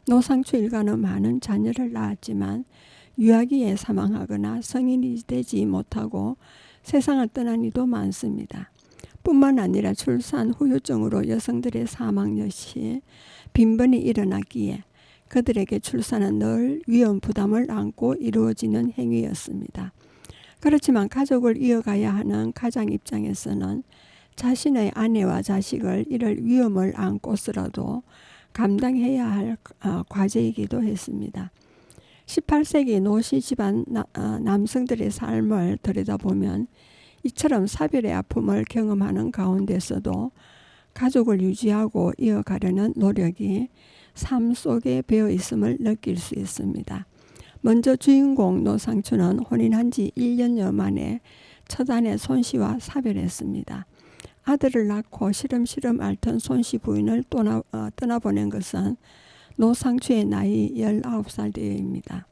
노상추 일가는 많은 자녀를 낳았지만 유아기에 사망하거나 성인이 되지 못하고 세상을 떠난 이도 많습니다. 뿐만 아니라 출산 후유증으로 여성들의 사망 역시 빈번히 일어났기에 그들에게 출산은 늘 위험 부담을 안고 이루어지는 행위였습니다. 그렇지만 가족을 이어가야 하는 가장 입장에서는 자신의 아내와 자식을 이럴 위험을 안고서라도 감당해야 할 과제이기도 했습니다. 18세기 노씨 집안 남성들의 삶을 들여다보면 이처럼 사별의 아픔을 경험하는 가운데서도 가족을 유지하고 이어가려는 노력이 삶 속에 배어 있음을 느낄 수 있습니다. 먼저 주인공 노상추는 혼인한 지 1년여 만에 첫 아내 손씨와 사별했습니다. 아들을 낳고 시름시름 앓던 손씨 부인을 떠나보낸 것은 노상추의 나이 19살 때입니다.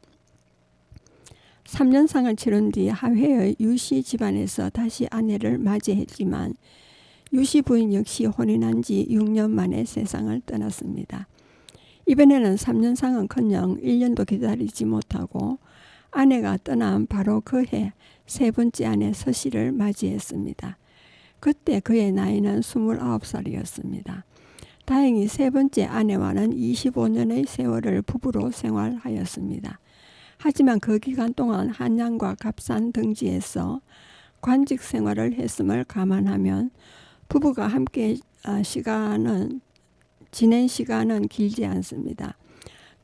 3년상을 치른 뒤 하회의 유씨 집안에서 다시 아내를 맞이했지만 유씨 부인 역시 혼인한 지 6년 만에 세상을 떠났습니다. 이번에는 3년상은커녕 1년도 기다리지 못하고 아내가 떠난 바로 그 해 세 번째 아내 서씨를 맞이했습니다. 그때 그의 나이는 29살이었습니다. 다행히 세 번째 아내와는 25년의 세월을 부부로 생활하였습니다. 하지만 그 기간 동안 한양과 갑산 등지에서 관직 생활을 했음을 감안하면 부부가 함께 지낸 시간은 길지 않습니다.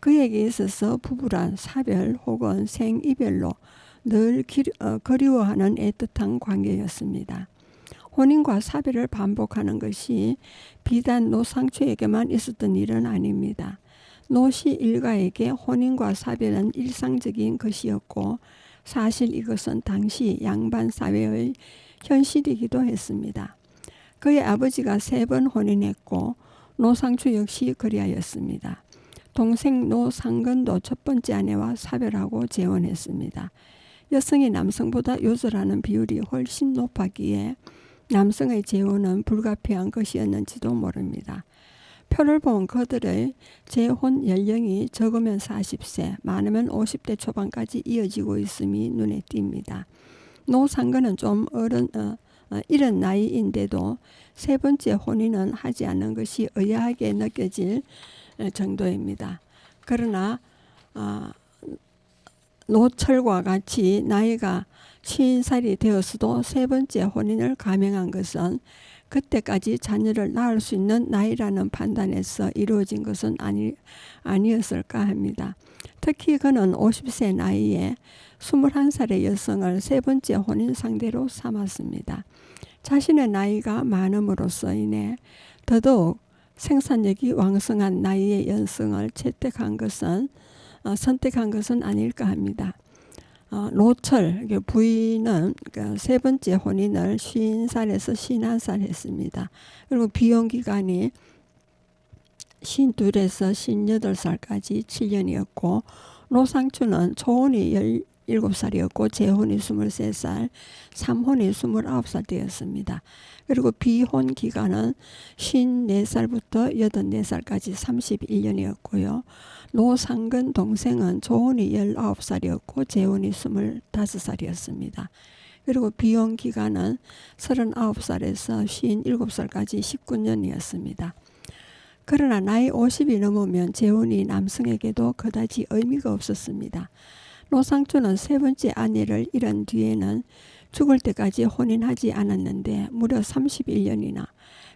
그에게 있어서 부부란 사별 혹은 생이별로 늘 그리워하는 애틋한 관계였습니다. 혼인과 사별을 반복하는 것이 비단 노상추에게만 있었던 일은 아닙니다. 노씨 일가에게 혼인과 사별은 일상적인 것이었고 사실 이것은 당시 양반 사회의 현실이기도 했습니다. 그의 아버지가 3번 혼인했고 노상추 역시 그리하였습니다. 동생 노상근도 첫 번째 아내와 사별하고 재혼했습니다. 여성이 남성보다 요절하는 비율이 훨씬 높았기에 남성의 재혼은 불가피한 것이었는지도 모릅니다. 표를 보면 그들의 재혼 연령이 적으면 40세, 많으면 50대 초반까지 이어지고 있음이 눈에 띕니다. 노상근은 좀 이른 나이인데도 세 번째 혼인은 하지 않는 것이 의아하게 느껴질 정도입니다. 그러나 노철과 같이 나이가 50살이 되었어도 세 번째 혼인을 감행한 것은 그때까지 자녀를 낳을 수 있는 나이라는 판단에서 이루어진 것은 아니었을까 합니다. 특히 그는 50세 나이에 21살의 여성을 세 번째 혼인 상대로 삼았습니다. 자신의 나이가 많음으로써 인해 더더욱 생산력이 왕성한 나이의 여성을 선택한 것은 아닐까 합니다. 노철 부인은 세 번째 혼인을 50살에서 51살 했습니다. 그리고 비용 기간이 52에서 58살까지 7년이었고 노상추는 초혼이 17살이었고 재혼이 23살, 3혼이 29살 때였습니다. 그리고 비혼 기간은 54살부터 84살까지 31년이었고요. 노상근 동생은 초혼이 19살이었고 재혼이 25살이었습니다. 그리고 비혼 기간은 39살에서 57살까지 19년이었습니다. 그러나 나이 50이 넘으면 재혼이 남성에게도 그다지 의미가 없었습니다. 노상초는 세 번째 아내를 잃은 뒤에는 죽을 때까지 혼인하지 않았는데 무려 31년이나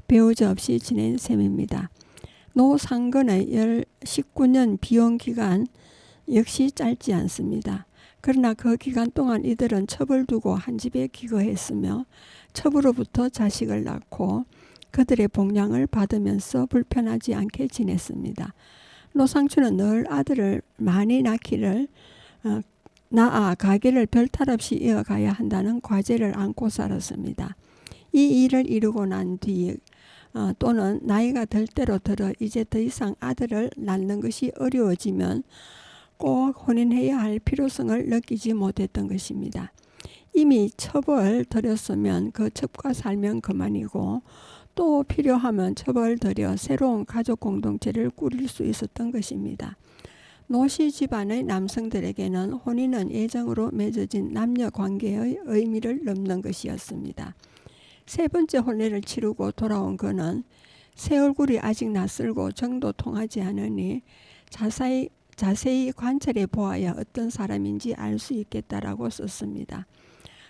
배우자 없이 지낸 셈입니다. 노상건의 19년 비혼 기간 역시 짧지 않습니다. 그러나 그 기간 동안 이들은 첩을 두고 한 집에 기거했으며 첩으로부터 자식을 낳고 그들의 봉양을 받으면서 불편하지 않게 지냈습니다. 노상춘은 늘 아들을 많이 낳아 가게를 별탈 없이 이어가야 한다는 과제를 안고 살았습니다. 이 일을 이루고 난 뒤 또는 나이가 들 대로 들어 이제 더 이상 아들을 낳는 것이 어려워지면 꼭 혼인해야 할 필요성을 느끼지 못했던 것입니다. 이미 첩을 들였으면 그 첩과 살면 그만이고 또 필요하면 첩을 들여 새로운 가족 공동체를 꾸릴 수 있었던 것입니다. 노씨 집안의 남성들에게는 혼인은 예정으로 맺어진 남녀 관계의 의미를 넘는 것이었습니다. 세 번째 혼례를 치르고 돌아온 그는 새 얼굴이 아직 낯설고 정도 통하지 않으니 자세히 관찰해 보아야 어떤 사람인지 알 수 있겠다라고 썼습니다.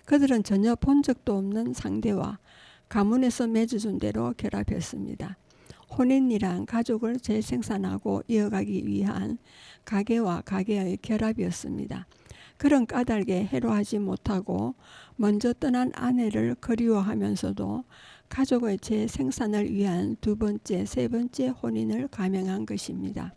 그들은 전혀 본 적도 없는 상대와 가문에서 맺어준 대로 결합했습니다. 혼인이란 가족을 재생산하고 이어가기 위한 가계와 가계의 결합이었습니다. 그런 까닭에 해로하지 못하고 먼저 떠난 아내를 그리워하면서도 가족의 재생산을 위한 두 번째, 세 번째 혼인을 감행한 것입니다.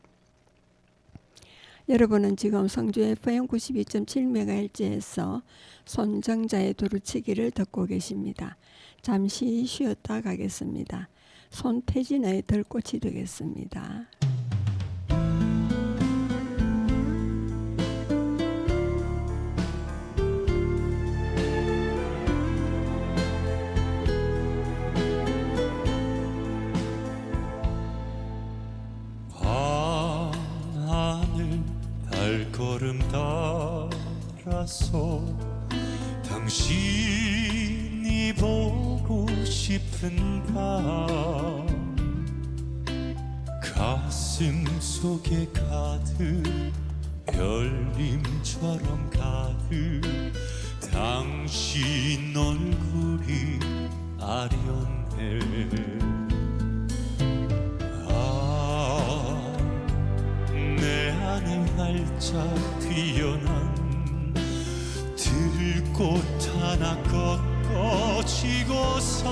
여러분은 지금 성주 FM 92.7MHz에서 손정자의 두루치기를 듣고 계십니다. 잠시 쉬었다 가겠습니다. 손태진의 들꽃이 되겠습니다. 밤하늘 발걸음 따라서 당신이 보고 싶은 밤 가슴 속에 가득 별님처럼 가득 당신 얼굴이 아련해 내 안에 활짝 피어난 들꽃 하나 꺾어지고서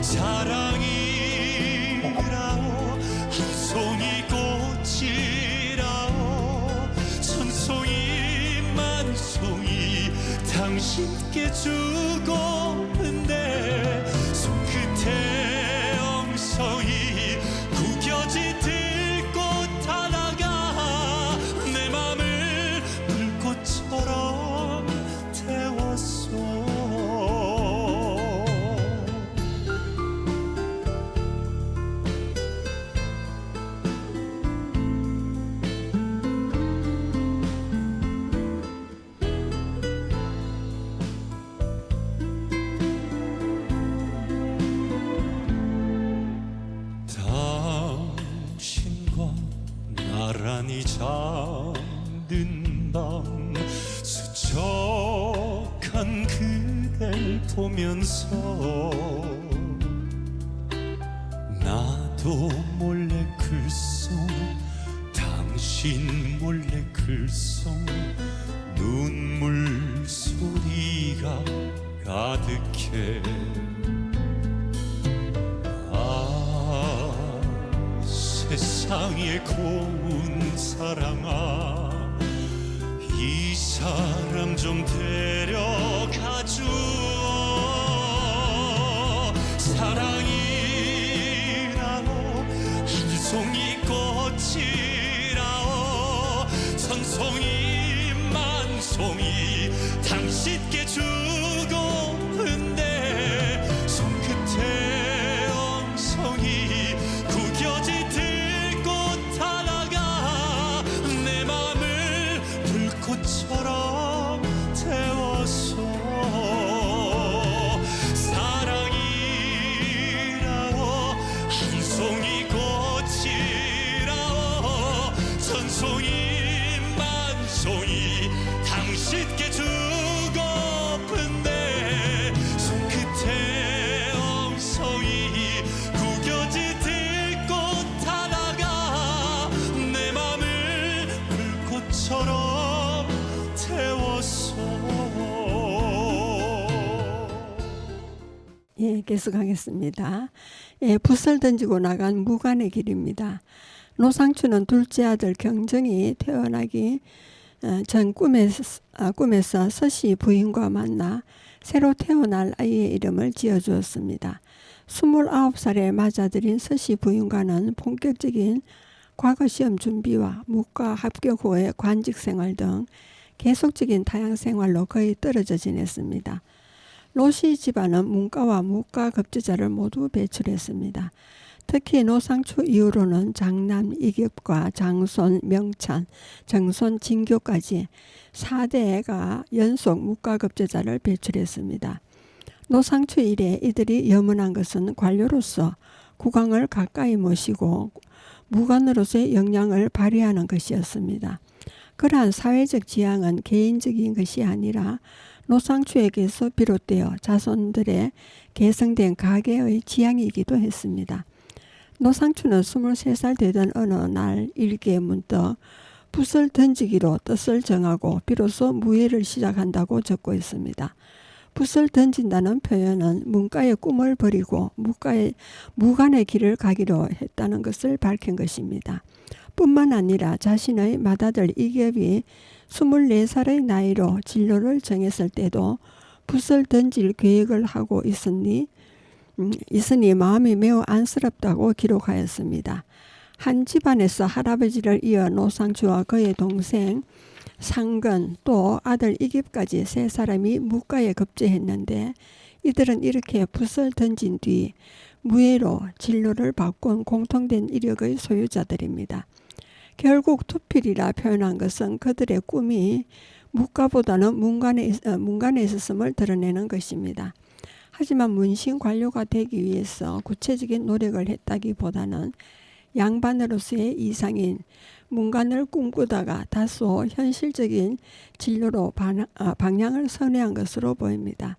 사랑이라오 한 송이 꽃이라오 천송이 만송이 당신께 주고는데 손끝에 엉성이 구겨진 들꽃 하나가 내 맘을 불꽃처럼 태웠어 당신과 나란히 잠든 밤 수척한 그댈 보면서 나도 몰래 글썽 당신 몰래 글썽 눈물 소리가 가득해 세상의 고운 사랑아 이 사람 좀 데려가주어 사랑이라오 한 송이 꽃이라오 천송이 만송이 당신께 주고는데 손끝에 엉성이 구겨진 꽃처럼 태웠어 사랑이라고 한 예, 계속하겠습니다. 예, 붓을 던지고 나간 무관의 길입니다. 노상추는 둘째 아들 경정이 태어나기 전 꿈에서 서씨 부인과 만나 새로 태어날 아이의 이름을 지어주었습니다. 29살에 맞아들인 서씨 부인과는 본격적인 과거 시험 준비와 문과 합격 후의 관직 생활 등 계속적인 타향 생활로 거의 떨어져 지냈습니다. 노씨 집안은 문과와 무과 급제자를 모두 배출했습니다. 특히 노상추 이후로는 장남 이ገብ과 장손 명찬, 정손 진교까지 4대가 연속 무과 급제자를 배출했습니다. 노상추 이래 이들이 염원한 것은 관료로서 국왕을 가까이 모시고 무관으로서의 역량을 발휘하는 것이었습니다. 그러한 사회적 지향은 개인적인 것이 아니라 노상추에게서 비롯되어 자손들의 계승된 가계의 지향이기도 했습니다. 노상추는 23살 되던 어느 날 일기에 문득 붓을 던지기로 뜻을 정하고 비로소 무예를 시작한다고 적고 있습니다. 붓을 던진다는 표현은 문과의 꿈을 버리고 무관의 길을 가기로 했다는 것을 밝힌 것입니다. 뿐만 아니라 자신의 맏아들 이겹이 24살의 나이로 진로를 정했을 때도 붓을 던질 계획을 하고 있으니 마음이 매우 안쓰럽다고 기록하였습니다. 한 집안에서 할아버지를 이어 노상추와 그의 동생 상근 또 아들 이깁까지 세 사람이 무과에 급제했는데 이들은 이렇게 붓을 던진 뒤 무예로 진로를 바꾼 공통된 이력의 소유자들입니다. 결국 투필이라 표현한 것은 그들의 꿈이 무과보다는 문관에 있었음을 드러내는 것입니다. 하지만 문신 관료가 되기 위해서 구체적인 노력을 했다기보다는 양반으로서의 이상인 문관을 꿈꾸다가 다소 현실적인 진로로 방향을 선회한 것으로 보입니다.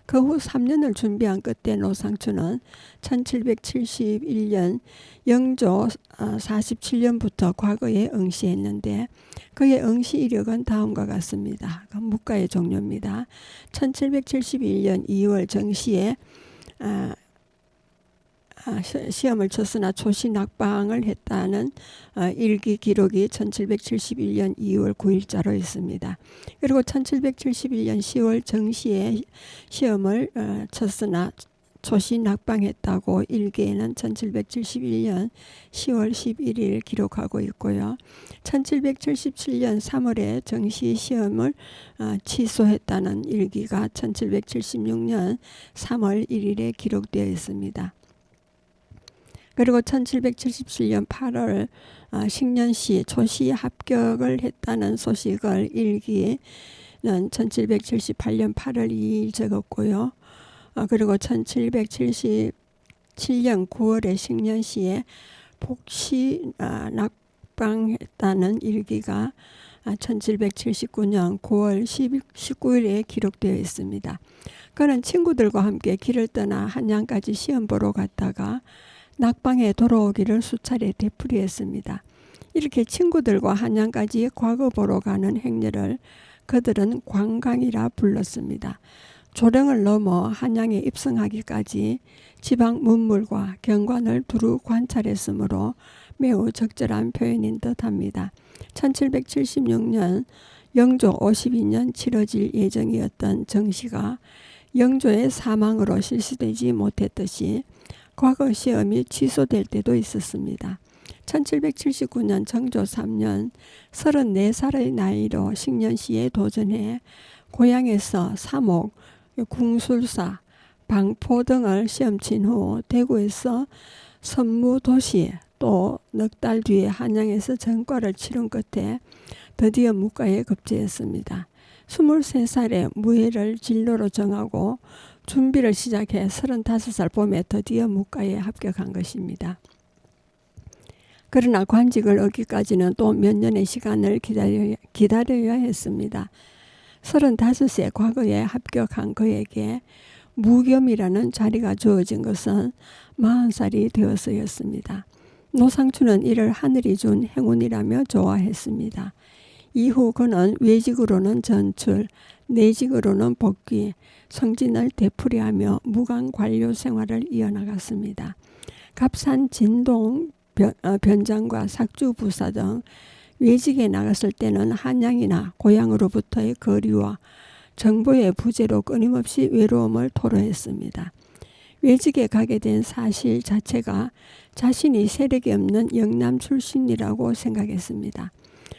그 후 3년을 준비한 끝에 노상추는 1771년 영조 47년부터 과거에 응시했는데 그의 응시 이력은 다음과 같습니다. 무과의 종료입니다. 1771년 2월 정시에 시험을 쳤으나 초시 낙방을 했다는 일기 기록이 1771년 2월 9일자로 있습니다. 그리고 1771년 10월 정시에 시험을 쳤으나 초시 낙방했다고 일기에는 1771년 10월 11일 기록하고 있고요. 1777년 3월에 정시 시험을 취소했다는 일기가 1776년 3월 1일에 기록되어 있습니다. 그리고 1777년 8월 식년시 초시 합격을 했다는 소식을 일기에는 1778년 8월 2일 적었고요. 그리고 1777년 9월에 식년시에 복시 낙방했다는 일기가 1779년 9월 19일에 기록되어 있습니다. 그는 친구들과 함께 길을 떠나 한양까지 시험 보러 갔다가 낙방에 돌아오기를 수차례 되풀이했습니다. 이렇게 친구들과 한양까지 과거 보러 가는 행렬을 그들은 관광이라 불렀습니다. 조령을 넘어 한양에 입성하기까지 지방 문물과 경관을 두루 관찰했으므로 매우 적절한 표현인 듯합니다. 1776년 영조 52년 치러질 예정이었던 정시가 영조의 사망으로 실시되지 못했듯이 과거 시험이 취소될 때도 있었습니다. 1779년 정조 3년 34살의 나이로 식년시에 도전해 고향에서 사목, 궁술사, 방포 등을 시험 친 후 대구에서 선무도시 또 넉 달 뒤에 한양에서 전과를 치른 끝에 드디어 무과에 급제했습니다. 23살에 무예를 진로로 정하고 준비를 시작해 35살 봄에 드디어 무과에 합격한 것입니다. 그러나 관직을 얻기까지는 또 몇 년의 시간을 기다려야 했습니다. 35세 과거에 합격한 그에게 무겸이라는 자리가 주어진 것은 40살이 되어서였습니다. 노상추는 이를 하늘이 준 행운이라며 좋아했습니다. 이후 그는 외직으로는 전출, 내직으로는 복귀, 성진을 되풀이하며 무관 관료 생활을 이어나갔습니다. 갑산 진동 변장과 삭주부사 등 외직에 나갔을 때는 한양이나 고향으로부터의 거리와 정보의 부재로 끊임없이 외로움을 토로했습니다. 외직에 가게 된 사실 자체가 자신이 세력이 없는 영남 출신이라고 생각했습니다.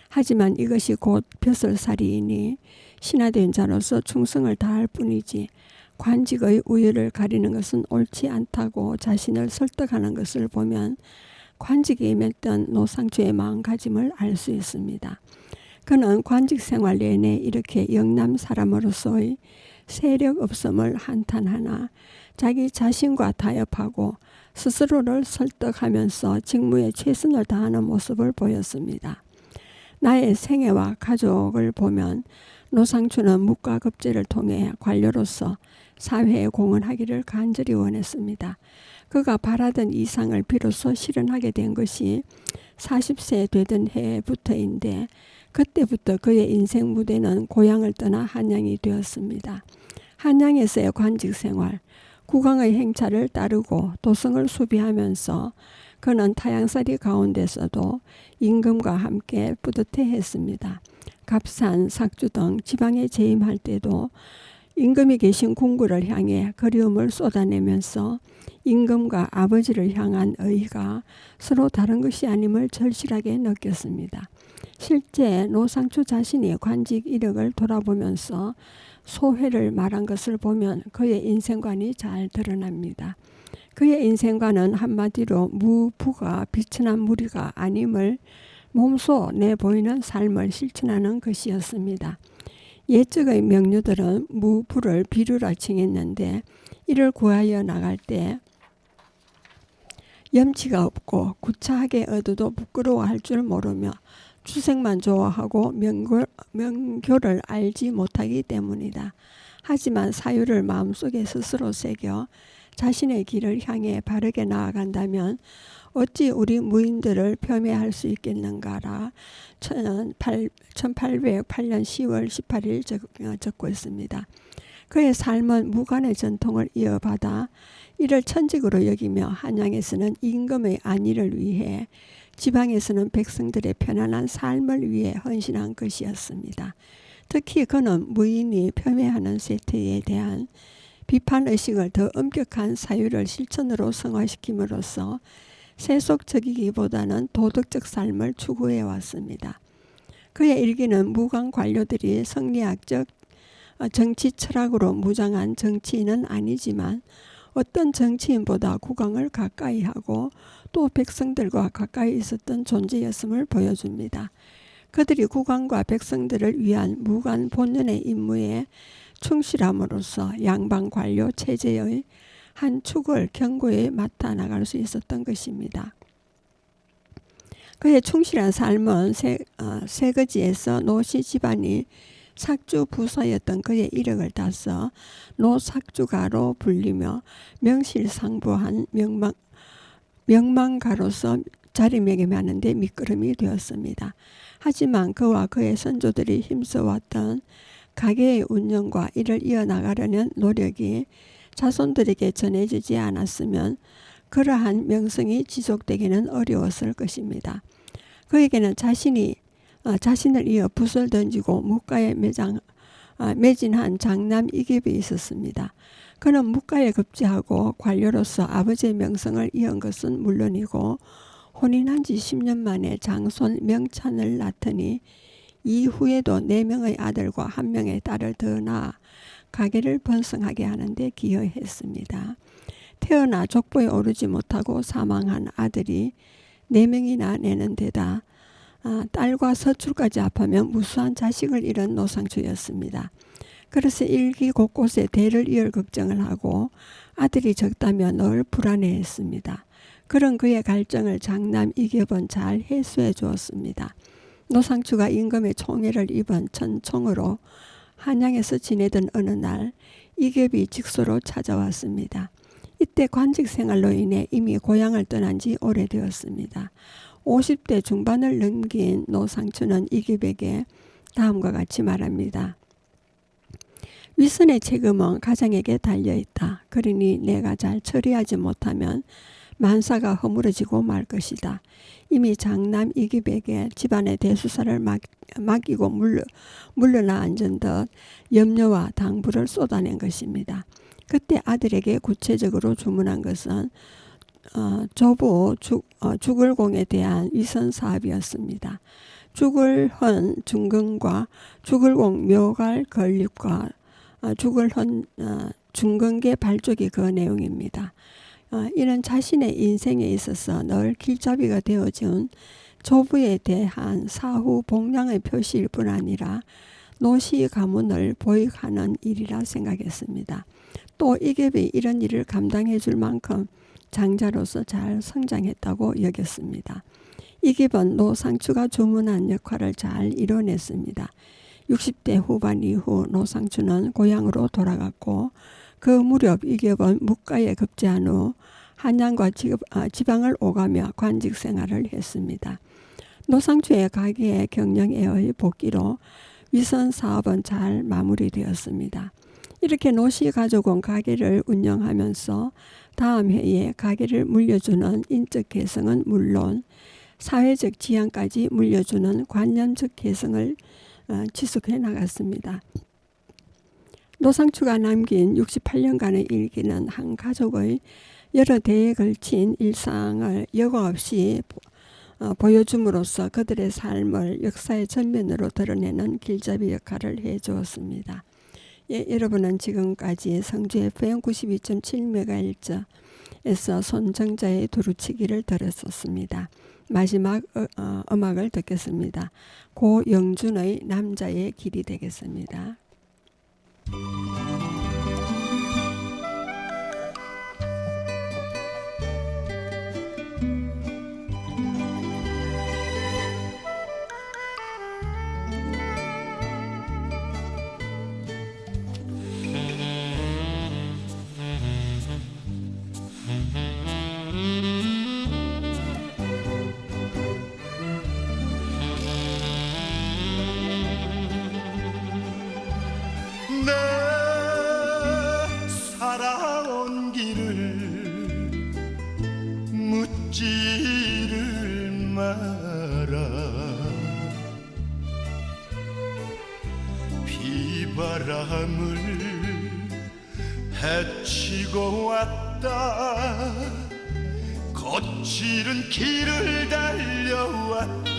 하지만 이것이 곧 벼슬살이이니 신하된 자로서 충성을 다할 뿐이지 관직의 우열을 가리는 것은 옳지 않다고 자신을 설득하는 것을 보면 관직에 임했던 노상초의 마음가짐을 알 수 있습니다. 그는 관직 생활 내내 이렇게 영남 사람으로서의 세력 없음을 한탄하나 자기 자신과 타협하고 스스로를 설득하면서 직무에 최선을 다하는 모습을 보였습니다. 나의 생애와 가족을 보면 노상초는 묵과급제를 통해 관료로서 사회에 공헌하기를 간절히 원했습니다. 그가 바라던 이상을 비로소 실현하게 된 것이 40세 되던 해부터인데 그때부터 그의 인생 무대는 고향을 떠나 한양이 되었습니다. 한양에서의 관직 생활, 국왕의 행차를 따르고 도성을 수비하면서 그는 타향살이 가운데서도 임금과 함께 뿌듯해했습니다. 갑산, 삭주 등 지방에 재임할 때도 임금이 계신 궁궐을 향해 그리움을 쏟아내면서 임금과 아버지를 향한 의가 서로 다른 것이 아님을 절실하게 느꼈습니다. 실제 노상초 자신이 관직 이력을 돌아보면서 소회를 말한 것을 보면 그의 인생관이 잘 드러납니다. 그의 인생관은 한마디로 무부가 비천한 무리가 아님을 몸소 내보이는 삶을 실천하는 것이었습니다. 옛적의 명류들은 무부를 비류라 칭했는데 이를 구하여 나갈 때 염치가 없고 구차하게 얻어도 부끄러워할 줄 모르며 추색만 좋아하고 명교를 알지 못하기 때문이다. 하지만 사유를 마음속에 스스로 새겨 자신의 길을 향해 바르게 나아간다면 어찌 우리 무인들을 폄훼할 수 있겠는가라 1808년 10월 18일 적고 있습니다. 그의 삶은 무관의 전통을 이어받아 이를 천직으로 여기며 한양에서는 임금의 안위를 위해 지방에서는 백성들의 편안한 삶을 위해 헌신한 것이었습니다. 특히 그는 무인이 폄훼하는 세태에 대한 비판의식을 더 엄격한 사유를 실천으로 성화시킴으로써 세속적이기보다는 도덕적 삶을 추구해 왔습니다. 그의 일기는 무관 관료들이 성리학적 정치 철학으로 무장한 정치인은 아니지만 어떤 정치인보다 국왕을 가까이 하고 또 백성들과 가까이 있었던 존재였음을 보여줍니다. 그들이 국왕과 백성들을 위한 무관 본연의 임무에 충실함으로써 양방 관료 체제의 한 축을 견고히 맡아 나갈 수 있었던 것입니다. 그의 충실한 삶은 세거지에서 노씨 집안이 삭주 부서였던 그의 이력을 따서 노삭주가로 불리며 명실상부한 명망가로서 자리매김하는 데 밑거름이 되었습니다. 하지만 그와 그의 선조들이 힘써왔던 가계의 운영과 이를 이어나가려는 노력이 자손들에게 전해지지 않았으면 그러한 명성이 지속되기는 어려웠을 것입니다. 그에게는 자신을 이어 붓을 던지고 묵가에 매진한 장남 이깁이 있었습니다. 그는 묵가에 급제하고 관료로서 아버지의 명성을 이은 것은 물론이고 혼인한 지 10년 만에 장손 명찬을 낳더니 이후에도 4명의 아들과 1명의 딸을 더 낳아 가계를 번성하게 하는 데 기여했습니다. 태어나 족보에 오르지 못하고 사망한 아들이 4명이나 내는 데다 딸과 서출까지 합하면 무수한 자식을 잃은 노상초였습니다. 그래서 일기 곳곳에 대를 이을 걱정을 하고 아들이 적다며 늘 불안해했습니다. 그런 그의 갈증을 장남 이겹은 잘 해소해 주었습니다. 노상초가 임금의 총애를 입은 천총으로 한양에서 지내던 어느 날 이겹이 직소로 찾아왔습니다. 이때 관직 생활로 인해 이미 고향을 떠난 지 오래되었습니다. 50대 중반을 넘긴 노상춘은 이기백에 다음과 같이 말합니다. 윗선의 책임은 가장에게 달려있다. 그러니 내가 잘 처리하지 못하면 만사가 허물어지고 말 것이다. 이미 장남 이기백에 집안의 대수사를 맡기고 물러나 앉은 듯 염려와 당부를 쏟아낸 것입니다. 그때 아들에게 구체적으로 주문한 것은 조부 죽을공에 대한 위선 사업이었습니다. 죽을헌 중근과 죽을공 묘갈 건립과 죽을헌 중근계 발족이 그 내용입니다. 이는 자신의 인생에 있어서 늘 길잡이가 되어준 조부에 대한 사후 복량의 표시일 뿐 아니라 노시 가문을 보육하는 일이라 생각했습니다. 또 이계백이 이런 일을 감당해 줄 만큼 장자로서 잘 성장했다고 여겼습니다. 이계백은 노상추가 주문한 역할을 잘 이뤄냈습니다. 60대 후반 이후 노상추는 고향으로 돌아갔고 그 무렵 이계백은 묵가에 급제한 후 한양과 지방을 오가며 관직 생활을 했습니다. 노상추의 가게의 경영에의 복귀로 위선 사업은 잘 마무리되었습니다. 이렇게 노씨 가족은 가게를 운영하면서 다음 해에 가게를 물려주는 인적 개성은 물론 사회적 지향까지 물려주는 관념적 개성을 지속해 나갔습니다. 노상추가 남긴 68년간의 일기는 한 가족의 여러 대에 걸친 일상을 여과 없이 보여줌으로써 그들의 삶을 역사의 전면으로 드러내는 길잡이 역할을 해주었습니다. 예, 여러분은 지금까지 성주 FM 92.7MHz에서 손정자의 두루치기를 들었었습니다. 마지막 음악을 듣겠습니다. 고영준의 남자의 길이 되겠습니다. 내 살아온 길을 묻지를 마라. 비바람을 헤치고 왔다. 거칠은 길을 달려왔다.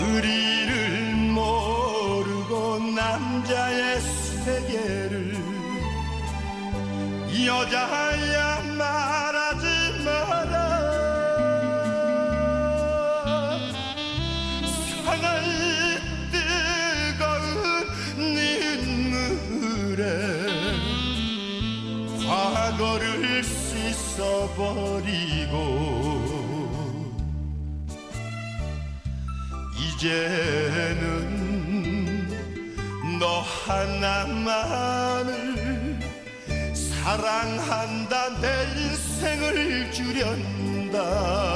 의리를 모르고 남자의 세계를 여자야 말하지 마라. 사나이 뜨거운 눈물에 과거를 씻어버리고 이제는 너 하나만을 사랑한다. 내 인생을 주련다.